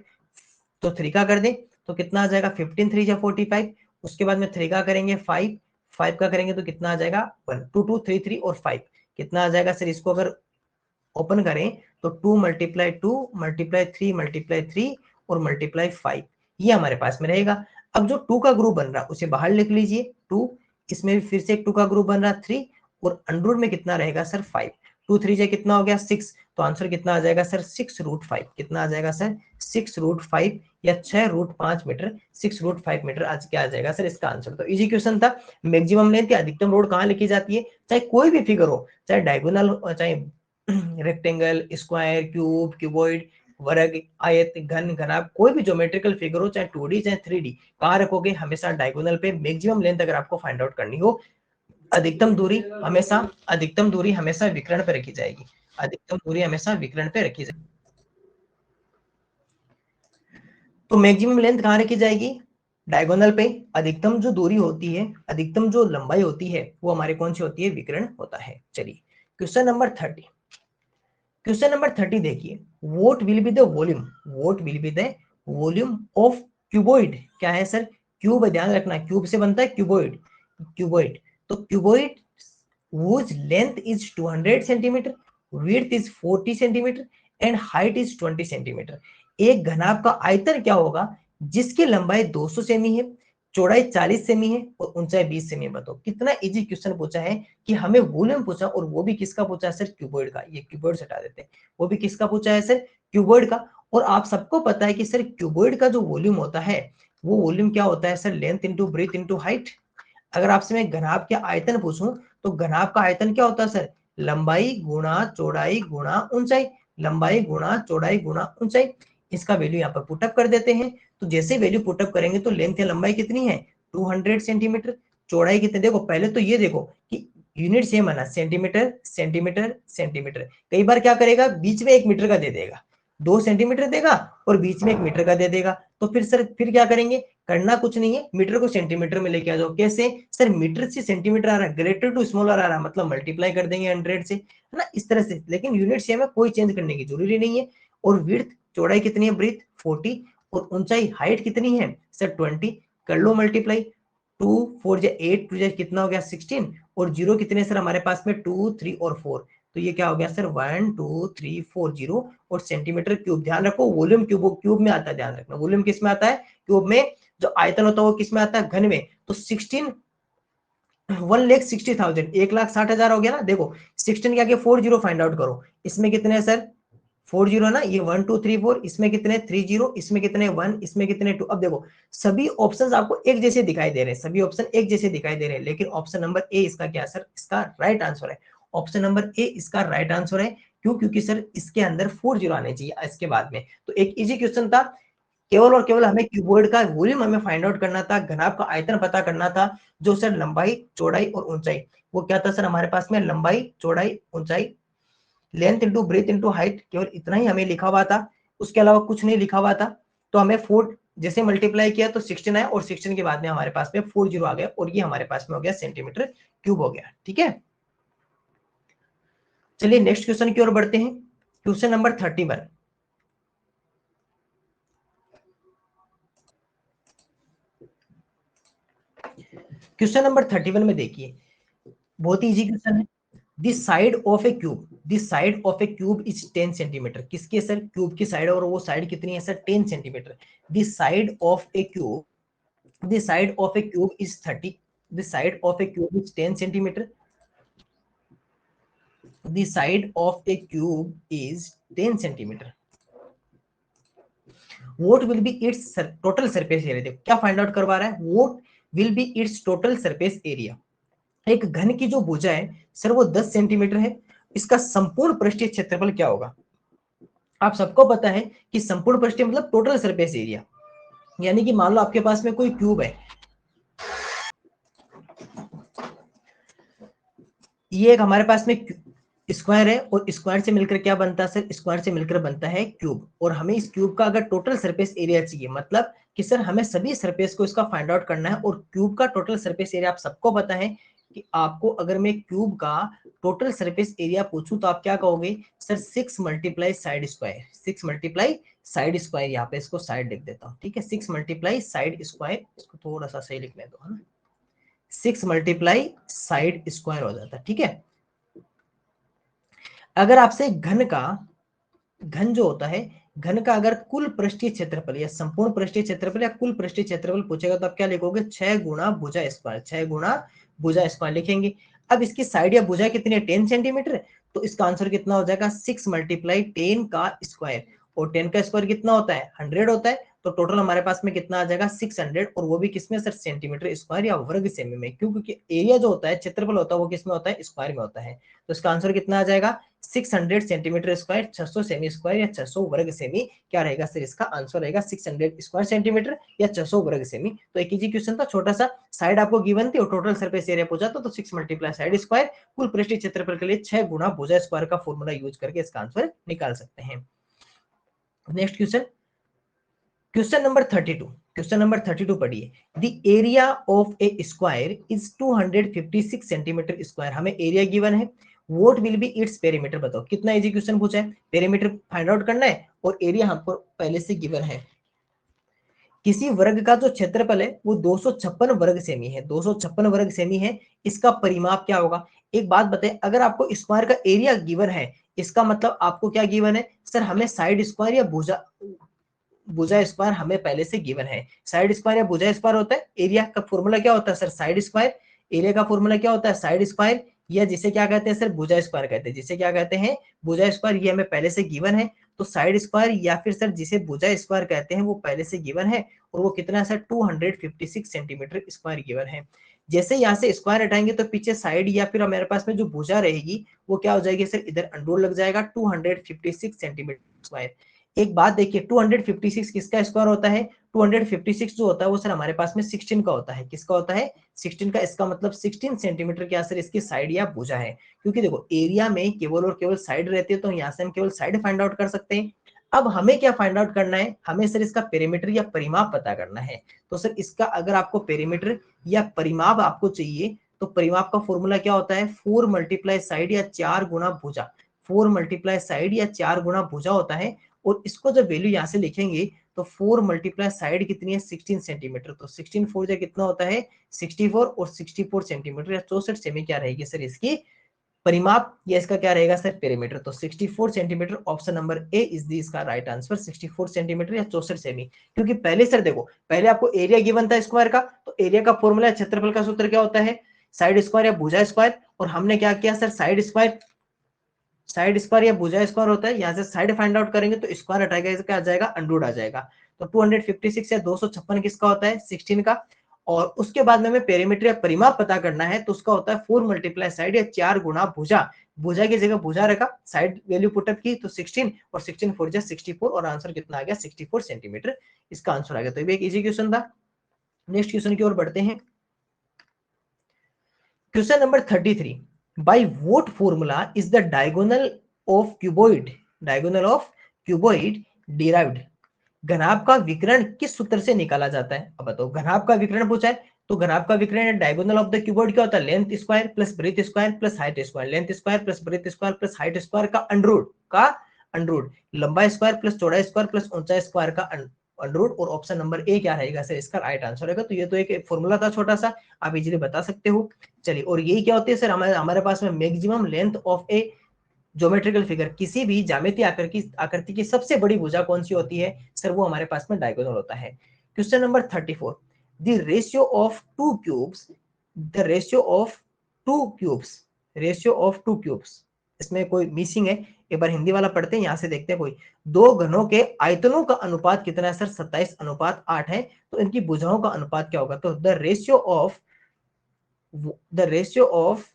तो 3 का कर दें तो कितना आ जाएगा 15 3 या 45, उसके बाद में 3 का करेंगे 5, 5 का करेंगे तो कितना आ जाएगा 1, 2 2 3 3 और 5 कितना आ जाएगा सर, इसको अगर ओपन करें तो 2 मल्टीप्लाई 2 मल्टीप्लाई 3 मल्टीप्लाई 3 और मल्टीप्लाई 5, ये हमारे पास में रहेगा। अब जो 2 का ग्रुप बन रहा है उसे बाहर लिख लीजिए 2, इसमें भी फिर से एक 2 का ग्रुप बन रहा है 3 और अंडर में कितना रहेगा सर 5, 2 3 से कितना हो गया 6, तो आंसर कितना आ जाएगा सर 6√5, कितना आ जाएगा सर 6√5 या 6√5 मीटर, 6√5 मीटर आज क्या आ जाएगा सर इसका आंसर। तो इजी क्वेश्चन था। मैक्सिमम लेंथ या अधिकतम रोड कहाँ लिखी जाती है, चाहे कोई भी फिगर हो, चाहे डायगोनल चाहे रेक्टेंगल, स्क्वायर, क्यूब, क्यूबॉइड, वर्ग, आयत, घन, घनाभ, कोई भी ज्योमेट्रिकल फिगर हो, चाहे 2D चाहे 3D, कहाँ रखोगे हमेशा डायगोनल पे। मैक्सिमम लेंथ अगर आपको फाइंड आउट करनी हो, अधिकतम दूरी हमेशा विकर्ण पे रखी जाएगी, अधिकतम दूरी हमेशा विकर्ण पे रखी जाएगी। तो मैक्सिमम लेंथ कहाँ रखी जाएगी, डायगोनल पे। अधिकतम जो दूरी होती है, अधिकतम जो लंबाई होती है वो हमारे कौन सी होती है, विकर्ण होता है। चलिए क्वेश्चन नंबर 30, क्वेश्चन नंबर 30 देखिए, what will be the volume, what will be the volume of cuboid, क्या है सर क्यूब, ध्यान रखना क्यूब से बनता है क्यूबॉइड, क्यूबॉइड, तो cuboid whose length is 200 centimetre, width is 40 centimetre and height is 20 centimetre. एक घनाभ का आयतन क्या होगा जिसकी लंबाई 200 सेमी है, चौड़ाई 40 सेमी है और ऊंचाई 20 सेमी है। बताओ कितना इजी क्वेश्चन पूछा है कि हमें वॉल्यूम पूछा और वो भी किसका पूछा है सर, क्यूबॉइड का। ये क्यूबॉइड से हटा देते हैं, वो भी किसका पूछा है सर, क्यूबॉइड का। और आप सबको पता है कि सर क्यूबॉइड का जो वॉल्यूम होता है वो वॉल्यूम क्या होता है sir, length into breadth into height. अगर आपसे मैं घनाभ के आयतन पूछूं तो घनाभ का आयतन क्या होता है सर, लंबाई गुणा चौड़ाई गुणा ऊंचाई, लंबाई गुणा चौड़ाई गुणा ऊंचाई। इसका वैल्यू यहाँ पर पुटअप कर देते हैं, तो जैसे वैल्यू पुटअप करेंगे तो लेंथ या लंबाई कितनी है 200 सेंटीमीटर, चौड़ाई कितने, देखो पहले तो ये देखो कि यूनिट सेम है ना, सेंटीमीटर सेंटीमीटर सेंटीमीटर। कई बार क्या करेगा बीच में 1 मीटर का दे देगा, 2 सेंटीमीटर देगा और बीच में 1 मीटर का दे देगा, तो फिर सर फिर क्या करेंगे, करना कुछ नहीं है, मीटर को सेंटीमीटर में लेके आ जाओ। कैसे सर, मीटर से सेंटीमीटर आ रहा है, ग्रेटर टू स्मॉलर आ रहा है, मतलब मल्टीप्लाई कर देंगे 100 से, है ना, इस तरह से। लेकिन यूनिट सेम है, कोई चेंज करने की जरूरी नहीं है। और विड्थ चौड़ाई कितनी है ब्रीथ 40 और ऊंचाई हाइट कितनी है सर 20। कर लो मल्टीप्लाई, 2 4 जा 8 2 जा कितना हो गया 16 और जीरो कितने सर हमारे पास में 2 3 और 4, तो ये क्या हो गया सर 1 2 3 4 जीरो और सेंटीमीटर क्यूब। ध्यान रखो वॉल्यूम क्यूब में आता है, ध्यान रखना वॉल्यूम किस में आता है क्यूब में, जो आयतन होता है वो किस में आता है घन में। तो 16 1,60,000 1,60,000 हो गया ना। देखो 16 के आगे 40 फाइंड आउट करो, इसमें कितने हैं सर 40 ना, ये 1 2 3 4, इसमें कितने 30, इसमें कितने 1, इसमें कितने 2। अब देखो सभी ऑप्शंस आपको एक जैसे दिखाई दे रहे हैं, सभी ऑप्शन एक जैसे दिखाई दे रहे हैं, लेकिन ऑप्शन नंबर ए इसका क्या सर इसका राइट आंसर है। ऑप्शन नंबर ए इसका राइट आंसर है। क्यों? क्योंकि सर इसके अंदर 40 आने चाहिए इसके बाद में। तो एक इजी क्वेश्चन था, केवल और केवल हमें क्यूबॉइड का वॉल्यूम हमें फाइंड आउट करना था, घनाभ का आयतन पता करना था, जो सर लंबाई चौड़ाई और ऊंचाई, वो क्या था सर हमारे पास में लंबाई चौड़ाई ऊंचाई, length into breadth into height, केवल इतना ही हमें लिखा हुआ था, उसके अलावा कुछ नहीं लिखा हुआ था। तो हमें 4 जैसे मल्टीप्लाई किया तो 16 आया और 16 के बाद में हमारे पास में 40 आ गया और ये हमारे पास में हो गया सेंटीमीटर क्यूब हो गया। ठीक है, चलिए नेक्स्ट क्वेश्चन की ओर बढ़ते हैं। Question number 31। क्वेश्चन नंबर 31 में देखिए, बहुत ही इजी क्वेश्चन है। The side of A cube, the side of A cube is 10 centimetre. किसकी सर क्यूब की साइड, और वो साइड कितनी है sir 10 centimetre. The side of A cube, the side of a cube is 30, the side of a cube is 10 centimeter, the side of a cube is 10 centimeter, what will be its total surface area। देखो क्या find out करवा रहा है, what will be its total surface area। एक घन की जो भुजा है सर वो 10 सेंटीमीटर है, इसका संपूर्ण पृष्ठीय क्षेत्रफल क्या होगा। आप सबको पता है कि संपूर्ण पृष्ठीय मतलब टोटल सरफेस एरिया, यानी कि मान लो आपके पास में कोई क्यूब है, ये एक हमारे पास में स्क्वायर है और स्क्वायर से मिलकर क्या बनता है सर, स्क्वायर से मिलकर बनता है क्यूब। और हमें इस क्यूब का अगर टोटल सरफेस एरिया चाहिए, मतलब कि सर हमें सभी सरफेस को इसका फाइंड आउट करना है, और क्यूब का टोटल सरफेस एरिया आप सबको पता है कि आपको अगर मैं क्यूब का टोटल सरफेस एरिया पूछूं तो आप क्या कहोगे sir 6 multiply side square, 6 multiply side square. यहाँ पे इसको साइड लिख देता हूँ, ठीक है 6 मल्टीप्लाई साइड स्क्वायर, इसको थोड़ा सा सही लिखने दो है ना, 6 मल्टीप्लाई साइड स्क्वायर हो जाता है। ठीक है, अगर आपसे घन जो होता है, घन का अगर कुल पृष्ठीय क्षेत्रफल या संपूर्ण पृष्ठीय क्षेत्रफल या कुल पृष्ठीय क्षेत्रफल पूछेगा तो आप क्या लिखोगे 6 गुणा भुजा स्क्वायर, 6 गुणा भुजा स्क्वायर लिखेंगे। अब इसकी साइड या भुजा कितनी है 10 सेंटीमीटर, तो इसका आंसर कितना हो जाएगा 6 मल्टीप्लाई 10 का स्क्वायर, और 10 का स्क्वायर कितना होता है 100 होता है, तो टोटल हमारे पास में कितना आ जाएगा 600, और वो भी किसमें सर सेंटीमीटर स्क्वायर या वर्ग सेमी में, क्योंकि एरिया जो होता है क्षेत्रफल होता है वो किसमें होता है स्क्वायर में होता है। तो इसका आंसर कितना आ जाएगा 600 सेंटीमीटर स्क्वायर, 600 सेमी स्क्वायर या 600 वर्ग सेमी, क्या रहेगा सर इसका आंसर रहेगा 600 स्क्वायर सेंटीमीटर या 600 वर्ग सेमी। तो एक इजी क्वेश्चन था छोटा सा, साइड आपको गिवन थी और टोटल सरफेस एरिया पूछा तो 6 मल्टीप्लाई साइड स्क्वायर, कुल पृष्ठीय क्षेत्रफल के लिए 6 गुणा भुजा स्क्वायर का फॉर्मूला यूज करके इसका आंसर निकाल सकते हैं। Next question, question number 32। Question number 32 पढ़िए, the area of a square is 256 centimetre square. हमें एरिया गिवन है, what will be its perimeter. बताओ कितना इजी क्वेश्चन पूछा है, पेरीमीटर फाइंड आउट करना है और एरिया हमको पहले से गिवन है। किसी वर्ग का जो क्षेत्रफल है वो 256 वर्ग सेमी है, 256 वर्ग सेमी है, इसका परिमाप क्या होगा। एक बात बताए, अगर आपको स्क्वायर का एरिया गिवन है, इसका मतलब आपको क्या गिवन है सर, हमें साइड स्क्वायर या भुजा भुजा स्क्वायर हमें पहले से गिवन है। साइड स्क्वायर या भुजा स्क्वायर होता है, एरिया का फॉर्मूला क्या होता है सर साइड स्क्वायर, एरिया का फॉर्मूला क्या होता है साइड स्क्वायर, या जिसे क्या कहते हैं सर भुजा स्क्वायर कहते हैं, जिसे क्या कहते हैं भुजा स्क्वायर, ये हमें पहले से गिवन है। तो साइड स्क्वायर या फिर सर जिसे भुजा स्क्वायर कहते हैं वो पहले से गिवन है, और वो कितना है सर 256 सेंटीमीटर स्क्वायर गिवन है। जैसे यहाँ से स्क्वायर हटाएंगे तो पीछे साइड या फिर हमारे पास में जो भुजा रहेगी वो क्या हो जाएगी सर, इधर अंडर लग जाएगा 256 सेंटीमीटर स्क्वायर। एक बात देखिए 256 किसका स्क्वायर होता है, 256 जो होता है वो सर हमारे पास में 16 का होता है, किसका होता है 16 का, इसका मतलब 16 सेंटीमीटर क्या सर इसकी साइड या भुजा है। क्योंकि देखो एरिया में केवल और केवल साइड रहती है, तो यहाँ से हम केवल साइड फाइंड आउट कर सकते हैं। अब हमें क्या फाइंड आउट करना है, हमें सर इसका पेरीमीटर या परिमाप पता करना है। तो सर इसका अगर आपको पेरीमीटर या परिमाप आपको चाहिए तो परिमाप का फॉर्मूला क्या होता है 4 मल्टीप्लाई साइड या 4 गुना भुजा, 4 मल्टीप्लाई साइड या 4 गुना भुजा होता है, और इसको जब वैल्यू यहाँ से लिखेंगे तो 4 मल्टीप्लाई साइड कितनी है 16 सेंटीमीटर, तो 16 4 जा कितना होता है 64 और 64 सेंटीमीटर या 64 सेमी क्या रहेगी सर इसकी परिमाप, या इसका क्या रहेगा सर पेरीमीटर। तो 64 centimetre option number A is the इसका राइट आंसर, 64 सेंटीमीटर या 64 सेमी। क्योंकि पहले सर देखो पहले आपको एरिया गिवन था स्क्वायर का, तो एरिया का फॉर्मूला क्षेत्रफल का सूत्र क्या होता है साइड स्क्वायर या भुजा स्क्वायर, और हमने क्या किया सर साइड स्क्वायर या भुजा स्क्वायर होता है, यहाँ से साइड फाइंड आउट करेंगे तो स्क्वायर हटाएगा क्या आ जाएगा अंडररूट आ जाएगा। तो 256 या 256 किसका होता है 16 का, और उसके बाद में हमें पेरीमीटर या परिमाप पता करना है तो उसका होता है 4 मल्टीप्लाई साइड या 4 गुना भुजा, भुजा की जगह भुजा रखा साइड वैल्यू पुटअप की तो 16 और 16 4 जा 64 और आंसर कितना आ गया 64 सेंटीमीटर इसका आंसर आ गया। तो ये भी एक इजी क्वेश्चन था। नेक्स्ट क्वेश्चन की ओर बढ़ते हैं। Question number 33, by what formula is the diagonal of cuboid derived, घनाभ का विकर्ण किस सूत्र से निकाला जाता है। अब बताओ घनाभ का विकर्ण पूछा है तो घनाभ का विकर्ण डायगोनल ऑफ द क्यूबॉइड क्या होता है length square plus breadth square plus height square, length square plus breadth square plus height square का अंडररूट, लंबाई स्क्वायर प्लस चौड़ाई स्क्वायर प्लस ऊंचाई स्क्वायर का अंडररूट, और ऑप्शन नंबर ए क्या रहेगा सर इसका राइट आंसर रहेगा। तो ये तो एक फॉर्मूला था छोटा सा, आप इजीली बता सकते हो। चलिए, और यही क्या होती है सर हमारे पास में maximum length of A geometrical figure, किसी भी ज्यामितीय आकृति की सबसे बड़ी भुजा कौन सी होती है सर वो हमारे पास में डायगोनल होता है। Question number 34, the ratio of two cubes, ratio of two cubes, इसमें कोई मिसिंग है, एक बार हिंदी वाला पढ़ते हैं, यहां से देखते हैं। कोई दो घनों के आयतनों का अनुपात कितना है सर 27:8 है, तो इनकी भुजाओं का अनुपात क्या होगा। तो द रेशियो ऑफ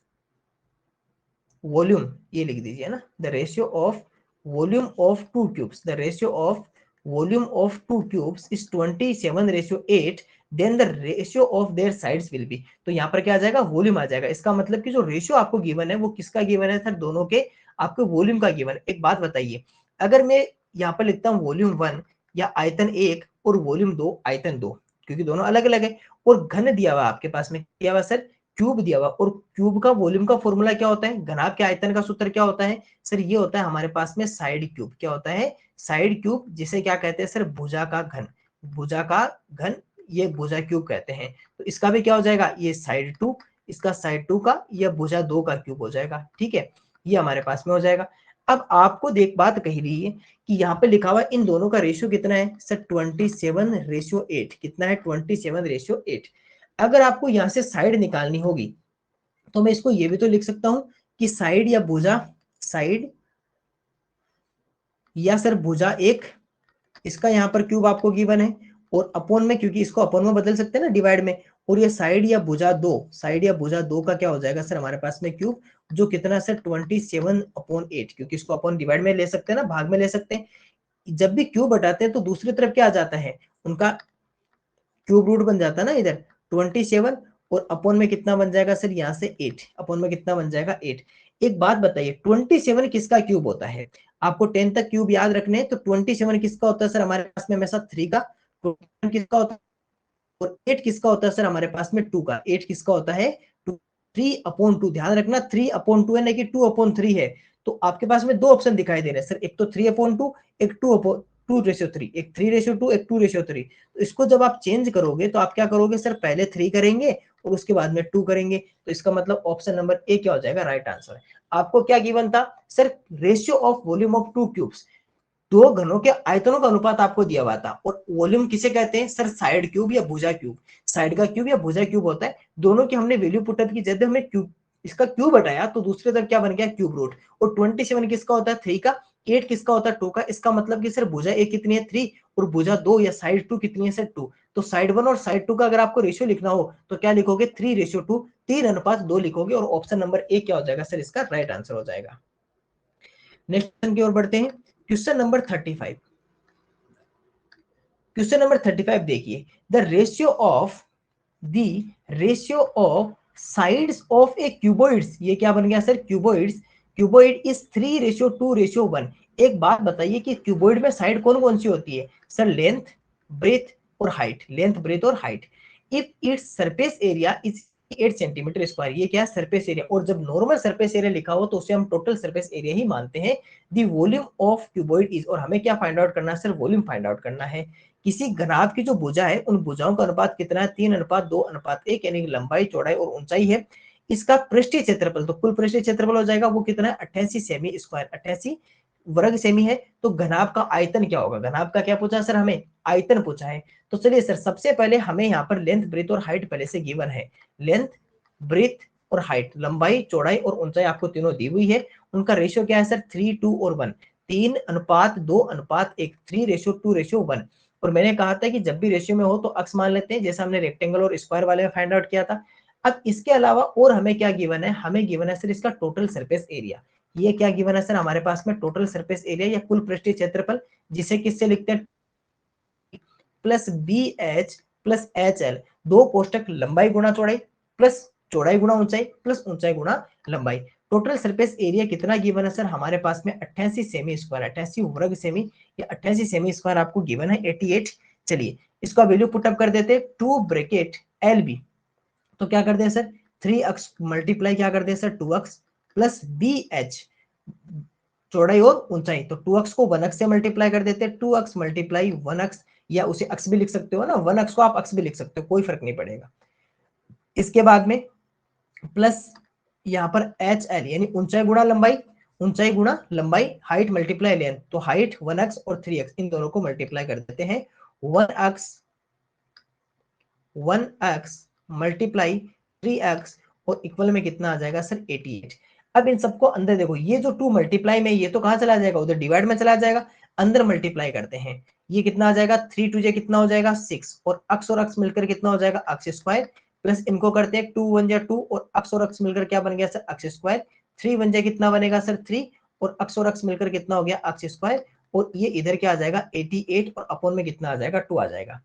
वॉल्यूम, ये लिख दीजिए ना, the ratio of volume of two cubes, the ratio of volume of two cubes is 27:8, then the ratio of their sides will be. तो यहाँ पर क्या आ जाएगा वॉल्यूम आ जाएगा, इसका मतलब कि जो रेशियो आपको गिवन है वो किसका गिवन है सर दोनों के आपके वॉल्यूम का गिवन। एक बात बताइए, अगर मैं यहाँ पर लिखता हूँ वॉल्यूम 1 या आयतन 1 और वॉल्यूम 2 आयतन 2, क्योंकि दोनों अलग अलग है, और घन दिया हुआ आपके पास में दिया हुआ सर क्यूब दिया हुआ, और क्यूब का वॉल्यूम का फॉर्मूला क्या होता है, घनाभ के आयतन का सूत्र क्या होता है सर, ये होता है हमारे पास में साइड क्यूब। क्या होता है साइड क्यूब, जिसे क्या कहते हैं सर भुजा का घन, ये भुजा क्यूब कहते हैं। तो इसका भी क्या हो जाएगा ये साइड 2, इसका साइड 2 का, यह भुजा 2 का क्यूब हो जाएगा। ठीक है, ये हमारे पास में हो जाएगा। अब आपको देख बात कही रही है कि यहाँ पे लिखा हुआ इन दोनों का रेशियो कितना है सर 27:8, कितना है 27:8। अगर आपको यहां से साइड निकालनी होगी तो मैं इसको ये भी तो लिख सकता हूं कि साइड या भुजा, साइड या सर भुजा एक, इसका यहाँ पर क्यूब आपको गिवन है, और अपॉन में, क्योंकि इसको अपॉन में बदल सकते हैं ना डिवाइड में, और ये साइड या भुजा 2 का क्या हो जाएगा सर हमारे पास में क्यूब, जो कितना सर 27/8, क्योंकि इसको अपॉन डिवाइड में ले सकते हैं ना, भाग में ले सकते हैं। जब भी क्यूब हटाते हैं तो दूसरी तरफ क्या आ जाता है उनका क्यूब रूट बन जाता है ना इधर 27, और अपॉन में कितना बन जाएगा सर यहाँ से 8, अपॉन में कितना बन जाएगा 8। एक बात बताइए 27 किसका क्यूब होता है, आपको 10 तक क्यूब याद रखने हैं, तो 27 किसका होता है सर हमारे पास में हमेशा 3 का, 27 किसका होता है, और 8 किसका होता है सर हमारे पास में 2 का, 8 किसका होता है 3/2, ध्यान रखना 3/2 है ना कि 2/3 है। तो आपके पास में दो ऑप्शन दिखाई दे रहे हैं सर, एक तो 3/2, एक 2:3, एक 3:2, एक 2:3। तो इसको जब आप चेंज करोगे तो आप क्या करोगे सर, पहले 3 करेंगे और उसके बाद में 2 करेंगे, तो इसका मतलब ऑप्शन नंबर ए क्या हो जाएगा राइट आंसर। आपको क्या गिवन था sir, ratio of volume of two cubes, दो घनों के आयतनों का अनुपात आपको दिया हुआ था, और वॉल्यूम किसे कहते हैं सर, साइड क्यूब या भुजा क्यूब, साइड का क्यूब या भुजा क्यूब होता है। दोनों की हमने वैल्यू पुटअप की, जब हमने क्यूब इसका क्यूब हटाया तो दूसरी तरफ क्या बन गया क्यूब रूट, और 27 किसका होता है 3 का, 8 किसका होता है 2 का, इसका मतलब कि सर भुजा एक कितनी है 3, और भुजा 2 या साइड 2 कितनी है सर 2। तो साइड 1 और साइड 2 का अगर आपको रेशियो लिखना हो तो क्या लिखोगे 3:2, 3:2 लिखोगे, और ऑप्शन नंबर ए क्या हो जाएगा सर इसका राइट आंसर हो जाएगा। नेक्स्ट क्वेश्चन की ओर बढ़ते हैं। क्वेश्चन नंबर 35, क्वेश्चन नंबर 35 देखिए, the ratio of sides of A cuboids, ये क्या बन गया सर क्यूबॉइड इज 3:2:1। एक बात बताइए कि क्यूबॉइड में साइड कौन कौन सी होती है सर, लेंथ ब्रेथ और हाइट, लेंथ ब्रेथ और height. If its surface area is 8 centimetre square, ये क्या है सरफेस एरिया। और जब नॉर्मल सरफेस एरिया लिखा हो तो उसे हम टोटल सरफेस एरिया ही मानते हैं। The volume of cuboid is, और हमें क्या फाइंड आउट करना है सर, वॉल्यूम फाइंड आउट करना है। किसी घनाभ की जो भुजा है उन भुजाओं का अनुपात कितना है, 3:2:1, यानी लंबाई चौड़ाई और ऊंचाई है। इसका पृष्ठीय क्षेत्रफल, तो कुल पृष्ठीय क्षेत्रफल हो जाएगा वो कितना है 88 सेमी स्क्वायर, 88 वर्ग सेमी है। तो घनाभ का आयतन क्या होगा, घनाभ का क्या पूछा सर, हमें आयतन पूछा है। तो चलिए सर सबसे पहले हमें यहाँ पर लेंथ ब्रेथ और हाइट पहले से गिवन है। लेंथ ब्रेथ और हाइट, लंबाई चौड़ाई और ऊंचाई आपको तीनों दी हुई है। उनका रेशियो क्या है सर, 3, 2 और 1, 3:2:1, 3:2:1। और मैंने कहा था कि जब भी रेशियो में हो तो अक्स मान लेते हैं, जैसे हमने रेक्टेंगल और स्क्वायर वाले में फाइंड आउट किया था। अब इसके अलावा और हमें क्या गिवन है, हमें गिवन है सर इसका टोटल सरफेस एरिया। ये क्या गिवन है सर हमारे पास में, टोटल सरफेस एरिया या कुल पृष्ठीय क्षेत्रफल, जिसे किससे लिखते हैं, plus B H plus H L, दो कोष्टक लंबाई गुणा चौड़ाई प्लस चौड़ाई गुणा ऊंचाई प्लस ऊंचाई गुणा लंबाई। टोटल सरफेस एरिया कितना गिवन है सर हमारे पास में, 88 सेमी स्क्वायर, 88 वर्ग सेमी या 88 सेमी स्क्वायर आपको गिवन है 88। चलिए इसका वैल्यू पुटअप कर देते, 2 ब्रैकेट एल बी, तो क्या कर दें सर 3x मल्टीप्लाई क्या कर दें sir 2x plus B H, चौड़ाई और ऊंचाई, तो 2x को 1x से मल्टीप्लाई कर देते हैं, 2x मल्टीप्लाई 1x, या उसे अक्स भी लिख सकते हो ना, 1x को आप अक्स भी लिख सकते हो, कोई फर्क नहीं पड़ेगा। इसके बाद में प्लस यहाँ पर एच एल, यानी ऊंचाई गुणा लंबाई, ऊंचाई गुणा लंबाई, हाइट मल्टीप्लाई लेंथ, तो हाइट 1x और 3x इन दोनों को मल्टीप्लाई कर देते हैं, 1x मल्टीप्लाई 3x और इक्वल में कितना आ जाएगा सर 88। अब इन सबको अंदर देखो, ये जो 2 मल्टीप्लाई में ये तो कहां चला जाएगा, उधर डिवाइड में चला जाएगा। अंदर मल्टीप्लाई करते हैं, ये कितना आ जाएगा 3 2 कितना हो जाएगा 6, और अक्स मिलकर कितना हो जाएगा अक्स स्क्वायर, प्लस इनको करते हैं 2 1 2, और अक्स मिलकर क्या बन गया सर अक्स स्क्वायर, 3 1 कितना बनेगा सर 3, और अक्स मिलकर कितना हो गया अक्स स्क्वायर, और ये इधर क्या आ जाएगा 88, और अपॉन में कितना आ जाएगा 2 आ जाएगा।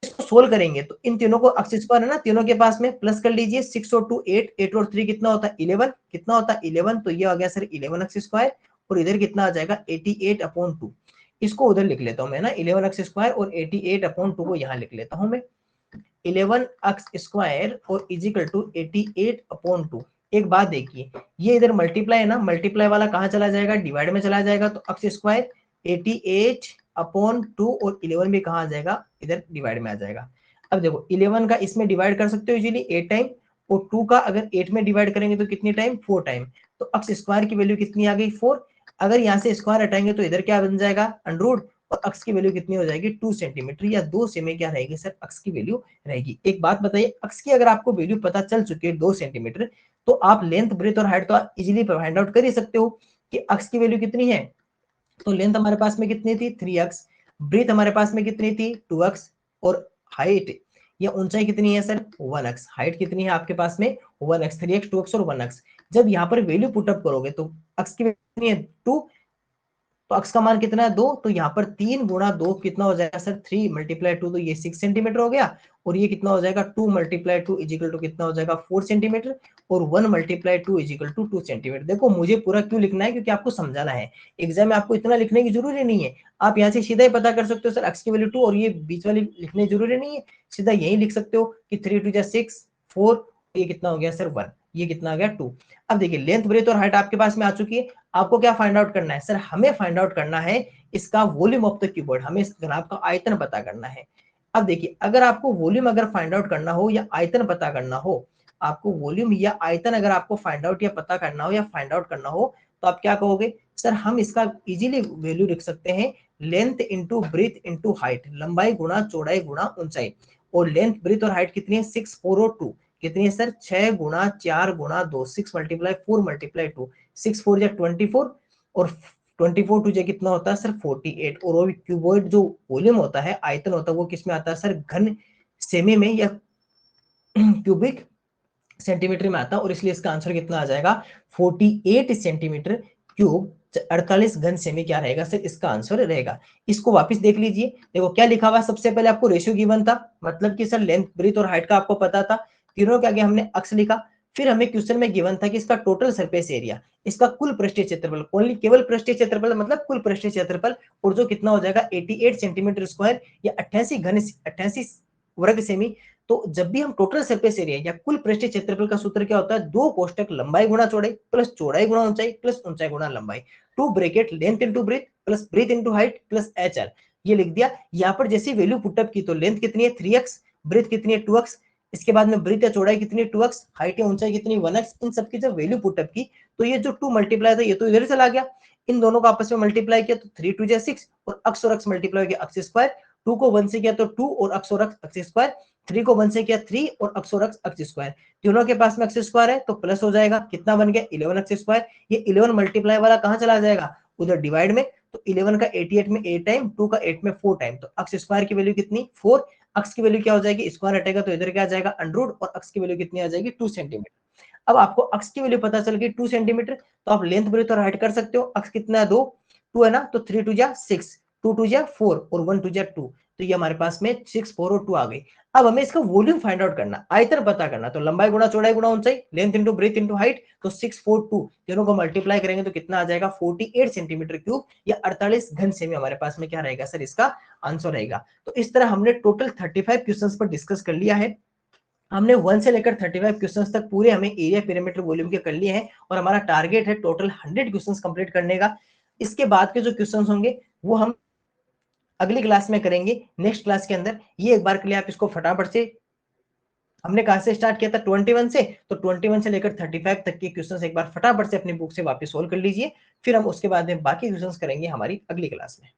इसको सोल्व करेंगे तो इन तीनों को अक्स स्क्वायर है ना तीनों के पास में, प्लस कर लीजिए 6 और 2 8, 8 और 3 कितना होता है 11, कितना होता है 11, तो ये आ गया सर 11 एक्स स्क्वायर, और इधर कितना आ जाएगा 88/2। इसको उधर लिख लेता हूं मैं ना 11 एक्स स्क्वायर, और 88/2 को यहाँ लिख लेता हूं मैं 11 एक्स स्क्वायर और इजिकल टू 88/2। एक बात देखिए, ये इधर मल्टीप्लाई है ना, मल्टीप्लाई वाला कहाँ चला जाएगा, डिवाइड में चला जाएगा, तो एक्स स्क्वायर 88/2, और 11 भी कहाँ आ जाएगा, इधर डिवाइड में आ जाएगा। अब देखो 11 का इसमें डिवाइड कर सकते हो इजीली 8 टाइम, और 2 का अगर 8 में डिवाइड करेंगे तो कितनी टाइम 4 टाइम, तो एक्स स्क्वायर की वैल्यू कितनी आ गई 4। अगर यहाँ से स्क्वायर हटाएंगे तो इधर क्या बन जाएगा अंडर, और अक्स की वैल्यू कितनी हो जाएगी 2 सेंटीमीटर, या 2 सेमी क्या रहेगी सर अक्स की वैल्यू रहेगी। एक बात बताइए, अक्स की अगर आपको वैल्यू पता चल चुकी है 2 सेंटीमीटर, तो आप लेंथ ब्रेथ और हाइट तो इजीली फाइंड आउट कर ही सकते हो कि अक्स की वैल्यू कितनी है। तो लेंथ हमारे पास में कितनी थी 3x, ब्रेथ हमारे पास में कितनी थी 2x, और हाइट या ऊंचाई कितनी है सर 1x, हाइट कितनी है आपके पास में 1x, 3x 2x और 1x। जब यहाँ पर वैल्यू पुटअप करोगे तो x की वैल्यू कितनी है 2, तो अक्स का मान कितना है 2, तो यहाँ पर 3 × 2 कितना हो जाएगा सर 3 × 2, तो ये 6 सेंटीमीटर हो गया, और ये कितना हो जाएगा 2 × 2 इजिकल टू कितना हो जाएगा 4 सेंटीमीटर, और 1 × 2 इजिकल टू 2 सेंटीमीटर। देखो मुझे पूरा क्यों लिखना है, क्योंकि आपको समझाना है, एग्जाम में आपको इतना लिखने की जरूरी नहीं है। आप यहाँ से सीधा ही पता कर सकते हो सर अक्स की वैल्यू 2, और ये बीच वाली लिखने जरूरी नहीं है, सीधा यही लिख सकते हो कि 3 2 6 4, ये कितना हो गया सर 1, ये कितना आ गया 2। अब देखिए लेंथ ब्रेथ और हाइट आपके पास में आ चुकी है, आपको क्या फाइंड आउट करना है सर, हमें फाइंड आउट करना है इसका वॉल्यूम ऑफ द क्यूबॉइड, हमें इस घनाभ का आयतन पता करना है। अब देखिए अगर आपको वॉल्यूम अगर फाइंड आउट करना हो या आयतन पता करना हो, आपको वॉल्यूम या आयतन अगर आपको फाइंड आउट या पता करना हो या फाइंड आउट करना हो, तो आप क्या कहोगे सर, हम इसका इजीली वैल्यू लिख सकते हैं length into breadth into height, लंबाई गुणा चौड़ाई गुणा ऊंचाई। और लेंथ ब्रेथ और हाइट कितनी है 6 4 और 2 कितनी है सर 6 × 4 × 2, 6 × 4 × 2, 6 4 24, और 24 2 कितना होता है सर 48, और वो क्यूबॉइड जो वॉल्यूम होता है आयतन होता है वो किसमें आता है सर घन सेमी में या क्यूबिक सेंटीमीटर में आता है, और इसलिए इसका आंसर कितना आ जाएगा 48 सेंटीमीटर क्यूब, 48 घन सेमी क्या रहेगा सर इसका आंसर रहेगा। इसको वापस देख लीजिए, देखो क्या लिखा हुआ है, सबसे पहले आपको रेशियो गिवन था, मतलब कि सर लेंथ ब्रेथ और हाइट का आपको पता था, तीनों के आगे हमने अक्स लिखा। फिर हमें क्वेश्चन में गिवन था कि इसका टोटल सरफेस एरिया, इसका कुल पृष्ठीय क्षेत्रफल, ओनली केवल पृष्ठीय क्षेत्रफल मतलब कुल पृष्ठीय क्षेत्रफल, और जो कितना हो जाएगा 88 सेंटीमीटर स्क्वायर या 88 वर्ग सेमी। तो जब भी हम टोटल सरफेस एरिया या कुल पृष्ठीय क्षेत्रफल का सूत्र क्या होता है, 2 कोष्टक लंबाई गुणा चौड़ाई प्लस चौड़ाई गुणा ऊंचाई प्लस ऊंचाई गुणा लंबाई, 2 bracket length into breath plus breadth into height plus HR, ये लिख दिया। यहाँ पर जैसी वैल्यू पुटअप की तो लेंथ कितनी है 3x, ब्रेथ कितनी है 2x, इसके बाद में ब्रेथ या चौड़ाई कितनी है 2x, हाइट या ऊंचाई कितनी 1x, इन सबकी जब वैल्यू पुटअप की तो ये जो 2 मल्टीप्लाई था ये तो इधर चला गया, इन दोनों को आपस में मल्टीप्लाई किया तो 3 2 6 और अक्स और अक्स मल्टीप्लाई किया अक्स स्क्वायर, 2 को 1 से किया तो 2 और अक्स और अक्स स्क्वायर, 3 को 1 से किया 3 और अक्स और अक्स स्क्वायर, तीनों के पास में अक्स स्क्वायर है तो प्लस हो जाएगा, कितना बन गया 11 अक्स स्क्वायर। ये 11 मल्टीप्लाई वाला कहां चला जाएगा, उधर डिवाइड में, तो 11 का 88 में 8 टाइम, 2 का 8 में 4 टाइम, तो अक्स स्क्वायर की वैल्यू कितनी 4, अक्स की वैल्यू क्या हो जाएगी, स्क्वायर हटेगा तो इधर क्या आ जाएगा अंडररूट, और अक्स की वैल्यू कितनी आ जाएगी 2 सेंटीमीटर। अब आपको अक्स की वैल्यू पता चल गई 2 सेंटीमीटर, तो आप लेंथ ब्रेथ और हाइट कर सकते हो। अक्स कितना है 2, 2 है ना, तो 3 2 जा 6, 2 2 जा 4 और 1 2 जा 2, तो ये हमारे पास में 6 4 और 2 आ गई। अब हमें इसका वॉल्यूम फाइंड आउट करना, आयतन पता करना, तो लंबाई गुणा चौड़ाई गुणा ऊंचाई, length into breath into height, तो 6 4 2 तीनों को मल्टीप्लाई करेंगे तो कितना आ जाएगा 48 सेंटीमीटर क्यूब या 48 घन सेमी हमारे पास में क्या रहेगा सर, इसका आंसर रहेगा। तो इस तरह हमने टोटल 35 क्वेश्चंस पर डिस्कस कर लिया है। हमने 1 से लेकर 35 क्वेश्चंस तक पूरे हमें एरिया पिरामीटर वॉल्यूम के कर लिए हैं, और हमारा टारगेट है टोटल 100 क्वेश्चंस कंप्लीट करने का। इसके बाद के जो क्वेश्चंस होंगे वो हम अगली क्लास में करेंगे, नेक्स्ट क्लास के अंदर। ये एक बार के लिए आप इसको फटाफट से, हमने कहां से स्टार्ट किया था 21 से, तो 21 से लेकर 35 तक के क्वेश्चंस एक बार फटाफट से अपनी बुक से वापस सोल्व कर लीजिए, फिर हम उसके बाद में बाकी क्वेश्चंस करेंगे हमारी अगली क्लास में।